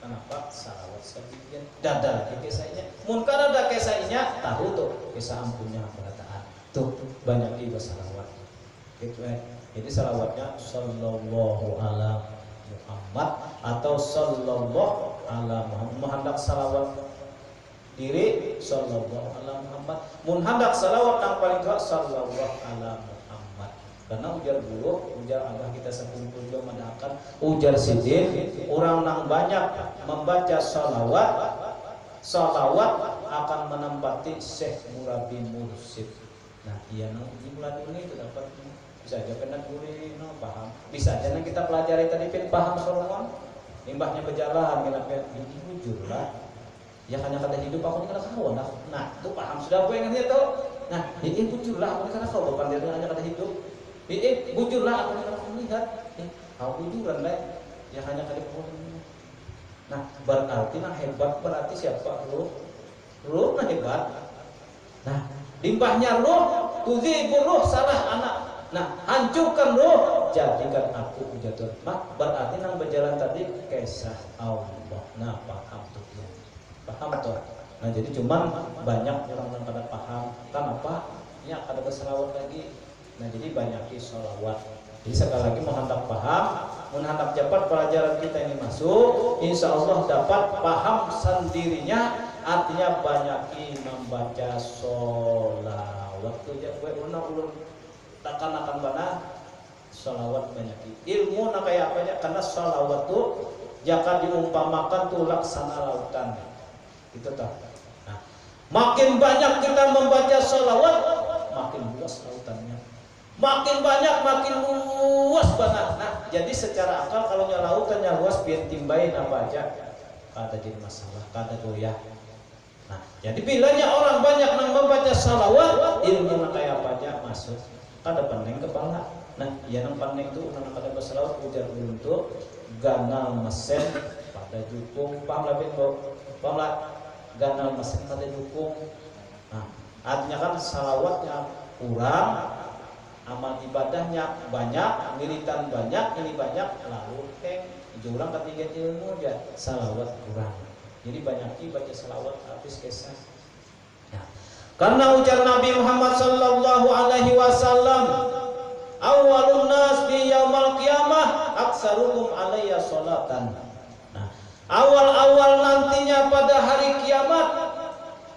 Kenapa salawat sedikit? Dada lagi kisahnya. Mungkin ada kisahnya, tahu tuh kisah ampunnya perataan. Tuh banyak ibadah salawat. Gitu ya. Jadi salawatnya sallallahu ala Muhammad atau sallallahu ala Muhammad. Hendak salawat diri sallallahu ala Muhammad, mun hendak salawat yang paling kuat sallallahu ala Muhammad. Karena ujar dulu, ujar abah kita sepupu juga mendapatkan ujar sidin, orang yang banyak membaca salawat akan menempati Syekh Murabi Mursyid. Nah, iya no, ini bulan ini itu dapat bisa aja kena gurih no paham. Bisa aja kita pelajari tadi pin paham salawat. Limbahnya berjalan kenapa ini jujur lah. Ya hanya kata hidup aku ini kada kawan dah. Nah, itu paham sudah aku yang itu. Nah, ini bujurlah aku ini kada kawan bukan dia hanya kata hidup. Ini bujurlah aku ini kada melihat. Aku bujuran lah. Ya hanya kada kawan. Nah, berarti nah hebat berarti siapa lu? Lu nah hebat. Nah, limbahnya lu tudzibur ruh salah anak. Nah, hancurkan ruh, jadikan aku jatuh. Mak berarti nang berjalan tadi kisah Allah. Nah, paham tuh. Paham tuh. Nah, jadi cuman banyak orang yang kada paham. Kenapa? Ya kada berselawat lagi. Nah, jadi banyak sholawat. Jadi sekali lagi mau hendak paham, mau hendak cepat pelajaran kita ini masuk, insya Allah dapat paham sendirinya. Artinya banyak membaca sholawat. Tuh ya, gue ulun takkan akan mana sholawat banyak. Ilmu nak kayak apa ya? Karena sholawat tuh jika diumpamakan tuh laksana lautan. Itu tak. Nah, makin banyak kita membaca sholawat, makin luas lautannya. Makin banyak, makin luas banget. Nah, jadi secara akal kalau lautannya luas, biar timbain apa aja, kada jadi masalah, kada goyah. Nah, jadi bilanya orang banyak yang membaca sholawat, ilmu kayak apa aja masuk, kada pandeng kepala. Nah, yang pandeng itu orang kada berselawat ujar untuk ganal mesen pada dukung, paham lebih paham lah. Ganal mesin pada dukung. Nah, artinya kan salawatnya kurang, amal ibadahnya banyak, militan banyak, ini banyak, lalu jurang ketiga ilmu ya salawat kurang. Jadi banyak baca salawat habis kisah. Nah, karena ujar Nabi Muhammad sallallahu alaihi wasallam, awwalun nas di yaumil qiyamah aksaruhum alayya sholatan. Awal-awal nantinya pada hari kiamat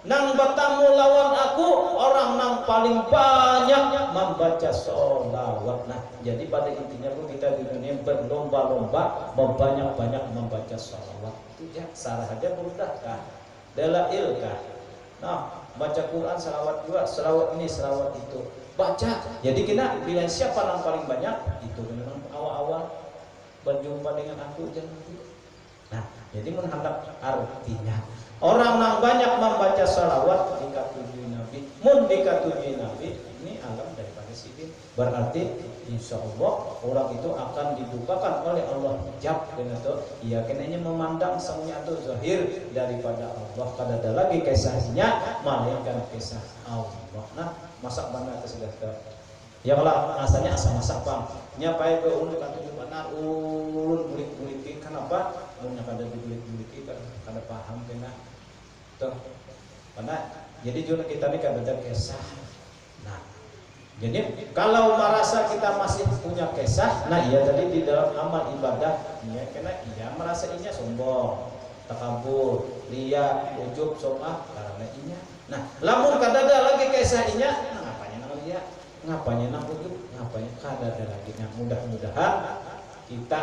nang bertemu lawan aku orang nang paling banyak membaca sholawat. Nah, jadi pada intinya pun kita di dunia berlomba-lomba membanyak-banyak membaca sholawat. Itu ya, sarah aja mudah kah? Dalail kah? Nah, baca Quran sholawat juga, sholawat ini, sholawat itu. Baca. Jadi kita bilang siapa yang paling banyak? Itu memang awal-awal berjumpa dengan aku jangan. Nah, jadi menghadap artinya orang yang banyak membaca salawat dikatuji Nabi, dikatuji Nabi ini alam daripada sidin. Berarti insya Allah orang itu akan dibukakan oleh Allah hijab dengan itu. Ia kenanya memandang semuanya itu zahir daripada Allah. Kada ada lagi kisahnya melainkan kisah Allah. Nah, masak mana kesudah ya kalau asalnya asal masak bang nyapai ke ulun katuju benar ulun bulik-bulikin kenapa ulunnya kada dibulik-bulikin kada paham kena tuh karena jadi juga kita ini kada ada kisah. Nah, Jadi kalau merasa kita masih punya kisah, nah iya tadi di dalam amal ibadah, ya karena iya merasa inya sombong, takabur, ria, ujub, sum'ah, karena inya. Nah, lamun kadada lagi kisah inya, nah ngapanya nang ria, ngapanya nang ujub, ngapanya kadada lagi. Nah, mudah-mudahan kita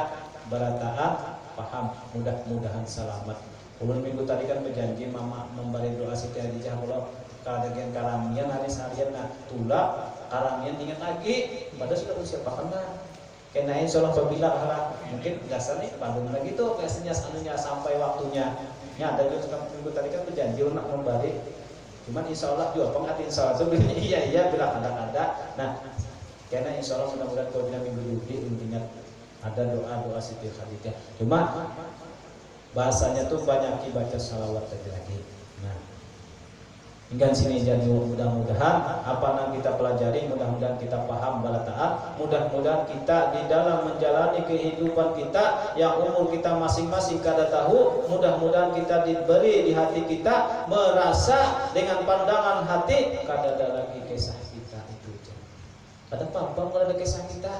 berataan paham, mudah-mudahan selamat. Ulun minggu tadi kan berjanji mama memberi doa Siti Hadijah kalau kadagian karamian hari seharian nah tula karamian ingat lagi pada sudah usia bahkan kena insyaallah apabila mungkin dasarnya Bandung lagi tuh biasanya anunya sampai waktunya ya ada juga minggu tadi kan berjanji nak memberi cuman insyaallah juga pengat insyaallah sebenarnya iya bila ada nah karena insyaallah mudah-mudahan kalau bila minggu lebih intinya ada doa Siti Khadijah cuma bahasanya tuh banyak baca salawat lagi. Nah, hingga sini jadi mudah-mudahan apa yang kita pelajari, mudah-mudahan kita paham bala taat, mudah-mudahan kita di dalam menjalani kehidupan kita yang umur kita masing-masing kada tahu, mudah-mudahan kita diberi di hati kita merasa dengan pandangan hati kada ada lagi kisah kita itu. Ada apa-apa kalau ada kisah kita?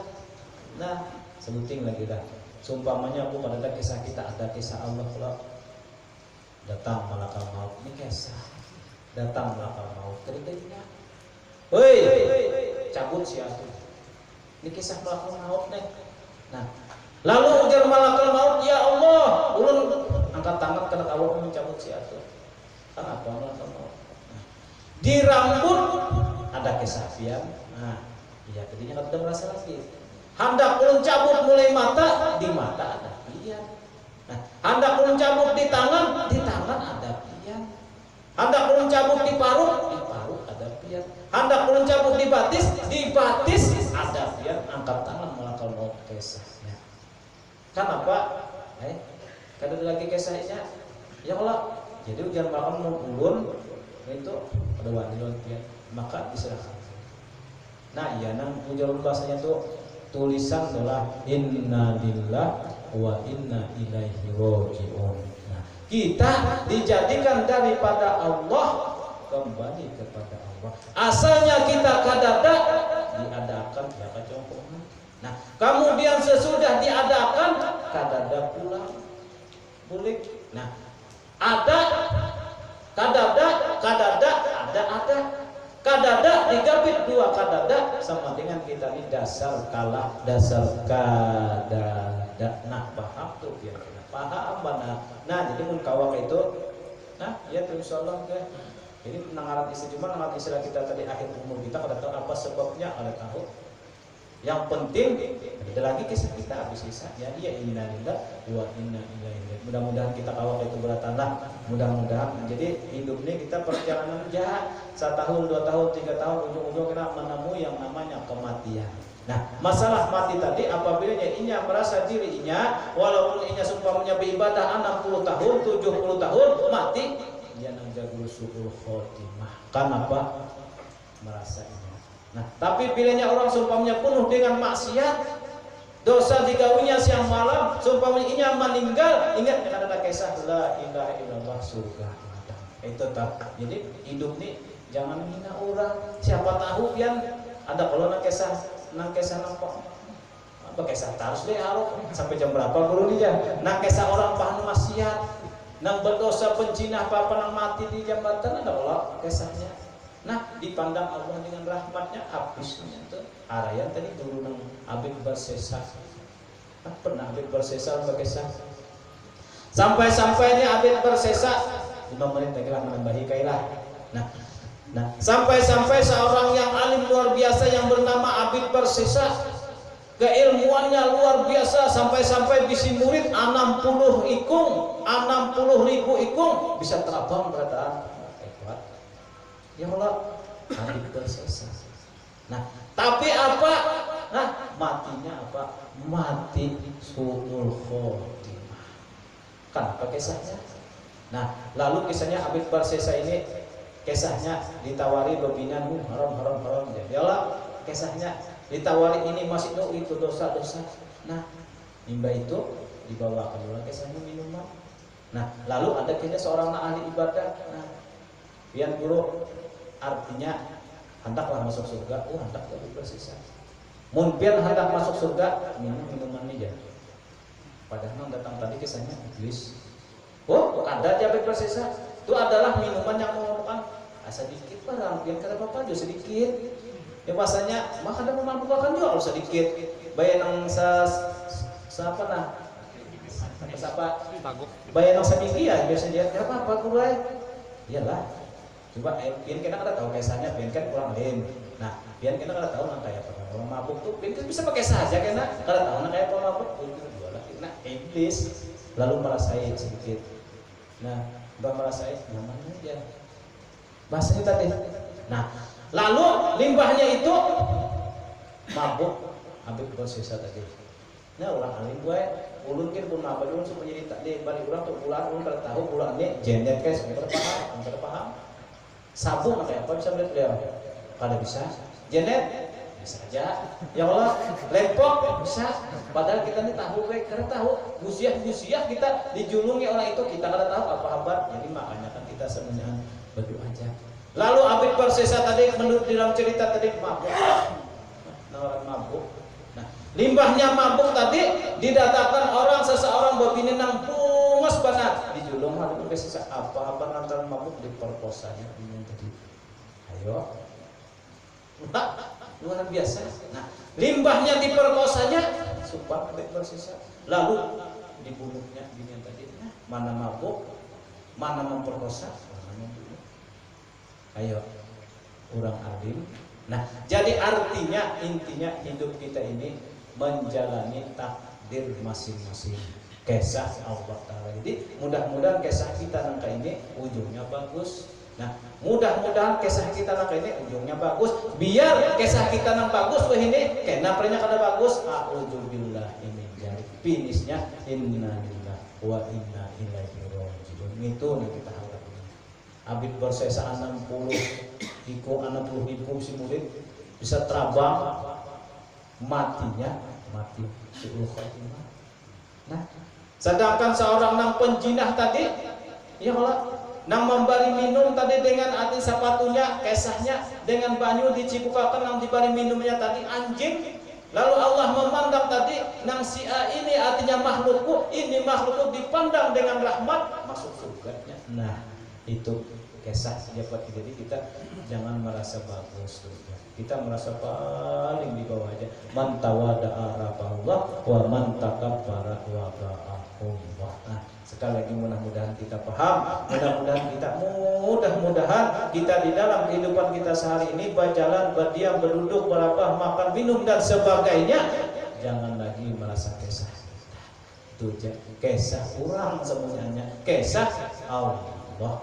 Nah, sebutin lagi dah. Sumpamanya aku pada kisah kita ada kisah Allah kalau datang malakal maut ini kisah datang malakal maut keridanya, woi cabut si atuh ini kisah malakal maut nih. Nah lalu ujar malakal maut ya Allah ulun angkat tangan karena Allah mencabut si atuh apa malakal maut di rambut ada kesaksian. Nah iya tadinya kada merasa lagi hendak ulun cabut mulai mata, di mata ada pian. Nah, hendak ulun cabut di tangan ada pian. Hendak ulun cabut di paruh ada pian. Hendak ulun cabut di batis ada pian. Angkat tangan malakal maut kisahnya. Kenapa? Kada ada lagi kisahnya. Ya Allah. Jadi ujian malakal maut ulun itu ada wani pian, maka diserahkan. Nah, iya nang ujian bahasanya tuh tulisan adalah inna lillah wa inna ilaihi raji'un. Nah, kita dijadikan daripada Allah kembali kepada Allah. Asalnya kita kadada diadakan ya kacongkongan. Nah, kemudian sesudah diadakan kadada pulang bulik. Nah, ada kadada ada kadada digabit dua kadada sama dengan kita ini dasar kalah dasar kadada. Nah paham tuh biar kita paham mana. Nah jadi mun kawak itu nah ya tuh insyaallah ya. Jadi penangaran istilah kita tadi akhir umur kita kada tahu apa sebabnya ada tahu. Yang penting ada lagi kisah kita habis kisah ya iya innalillah wa inna ilaihi. Mudah-mudahan kita kawak itu beratanah. Mudah-mudahan jadi hidup ini kita perjalanan jahat 1 tahun 2 tahun 3 tahun ujung-ujung kita menemui yang namanya kematian. Nah masalah mati tadi apabila inya merasa diri inya walaupun inya sumpahnya beribadah 60 tahun 70 tahun mati dia nangjagur suul khotimah. Kenapa? Merasa inya. Nah tapi bilanya orang sumpahnya penuh dengan maksiat dosa digawinya siang malam sumpahnya inya meninggal ingat dengan ada kisah la ilaha illallah surga itu tak. Jadi hidup ini jangan hina orang siapa tahu pian ada kalau nang kisah nampak apa kisah terus deh harus sampai jam berapa guru dia nang kisah orang paham maksiat nang berdosa penjinah apa nang mati di jambatan ada Allah kisahnya. Nah dipandang Allah dengan rahmatnya habisnya itu arayan tadi dulu nang Abid bersesa pernah Abid bersesa berkisah sampai-sampai ini Abid bersesa 5 menit lagi lah menambahi kailah. Nah sampai-sampai seorang yang alim luar biasa yang bernama Abid bersesa keilmuannya luar biasa sampai-sampai bisi murid 60 ikung 60.000 ikung bisa terbang berataan hebat. Ya Allah, Abid bersesa. Nah, tapi apa? Nah, matinya apa? Mati suul khotimah. Kan apa kisahnya? Nah, lalu kisahnya Abid bersesa ini kisahnya ditawari bebinan haram. Jadi Allah kisahnya ditawari ini masih itu dosa-dosa. Nah, nimba itu dibawa keluar kisahnya minuman. Nah, lalu ada kisah seorang ahli ibadah. Nah, pian guru artinya hendaklah masuk surga, hendak Habib bersisa. Mun pian hendak masuk surga, minum minuman ini ya. Padahal datang tadi kisahnya iblis. Oh, ada Habib bersisa. Itu adalah minuman yang mengeluarkan sedikit barang, pian kata bapak juga sedikit. Ya bahasanya, maka ada memabukkan juga kalau sedikit. Bayan yang siapa nah? Siapa? Bayan yang sedikit biasa dia apa kulai? Iyalah. Coba pian kita kada tahu kisahnya, pian kan kurang lain. Nah, pian kita kada tahu nang kayak apa. Kalau mabuk tuh pian bisa pakai saja kena kada tahu nang kayak apa mabuk. Dua lagi. Nah, iblis lalu merasai sedikit. Nah, merasai namanya dia. Bahasanya tadi. Nah, lalu limbahnya itu mabuk Habib bersisa tadi. Nah, orang alim gue ulun kan pun apa dulu supaya jadi tak di balik orang tuh ulun kada tahu ulang ini gender guys, kada paham. Sabun kayak apa bisa melihat beliau? Kada bisa. Gender bisa aja. Ya Allah, lepok bisa. Padahal kita nih tahu baik, kada tahu. Gusiah kita dijulungi orang itu, kita kada tahu apa kabar. Jadi makanya kan kita sebenarnya berdoa aja. Lalu Habib bersisa tadi menurut dalam cerita tadi mabuk. Nah, orang mabuk. Nah, limbahnya mabuk tadi didatangkan seseorang bobine nang pungas banget dijulung Habib bersisa apa antara mabuk diperkosanya ini tadi. Ayo. Nah, luar biasa. Nah, limbahnya diperkosanya supaya Habib bersisa. Lalu dibunuhnya ini tadi. Mana mabuk, mana memperkosa. Ayo, orang alim. Nah, jadi artinya intinya hidup kita ini menjalani takdir masing-masing. Kisah Allah Ta'ala. Jadi mudah-mudahan kisah kita nangka ini ujungnya bagus. Nah, mudah-mudahan kisah kita nangka ini ujungnya bagus. Biar kisah kita nang bagus wah ini kenapa kada bagus? A'udzubillah ini jadi finishnya inna lillahi wa inna ilaihi raji'un. Itu nih kita harap. Habib bersisa 60 ribu si murid bisa terbang mati suul khatimah. Nah, sedangkan seorang nang penjinah tadi ya Allah nang memberi minum tadi dengan hati sepatunya kisahnya dengan banyu dicipukakan nang diberi minumnya tadi anjing. Lalu Allah memandang tadi nang si A ini artinya makhlukku, ini makhlukku dipandang dengan rahmat masuk surganya. Nah, itu kisah dapat. Jadi kita jangan merasa bagus, kita merasa paling di bawah aja. Man tawada'a rafa'allah wa man takabbara waqa'ahullah. Nah, sekali lagi mudah-mudahan kita paham, mudah-mudahan kita di dalam kehidupan kita sehari ini berjalan, berdiam, berduduk, berapa, makan, minum dan sebagainya, jangan lagi merasa kisah. Itu kisah kurang sebenarnya, kisah Allah.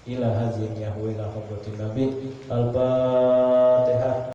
Ila hazin yahwi la hadratin nabi al-Fatihah.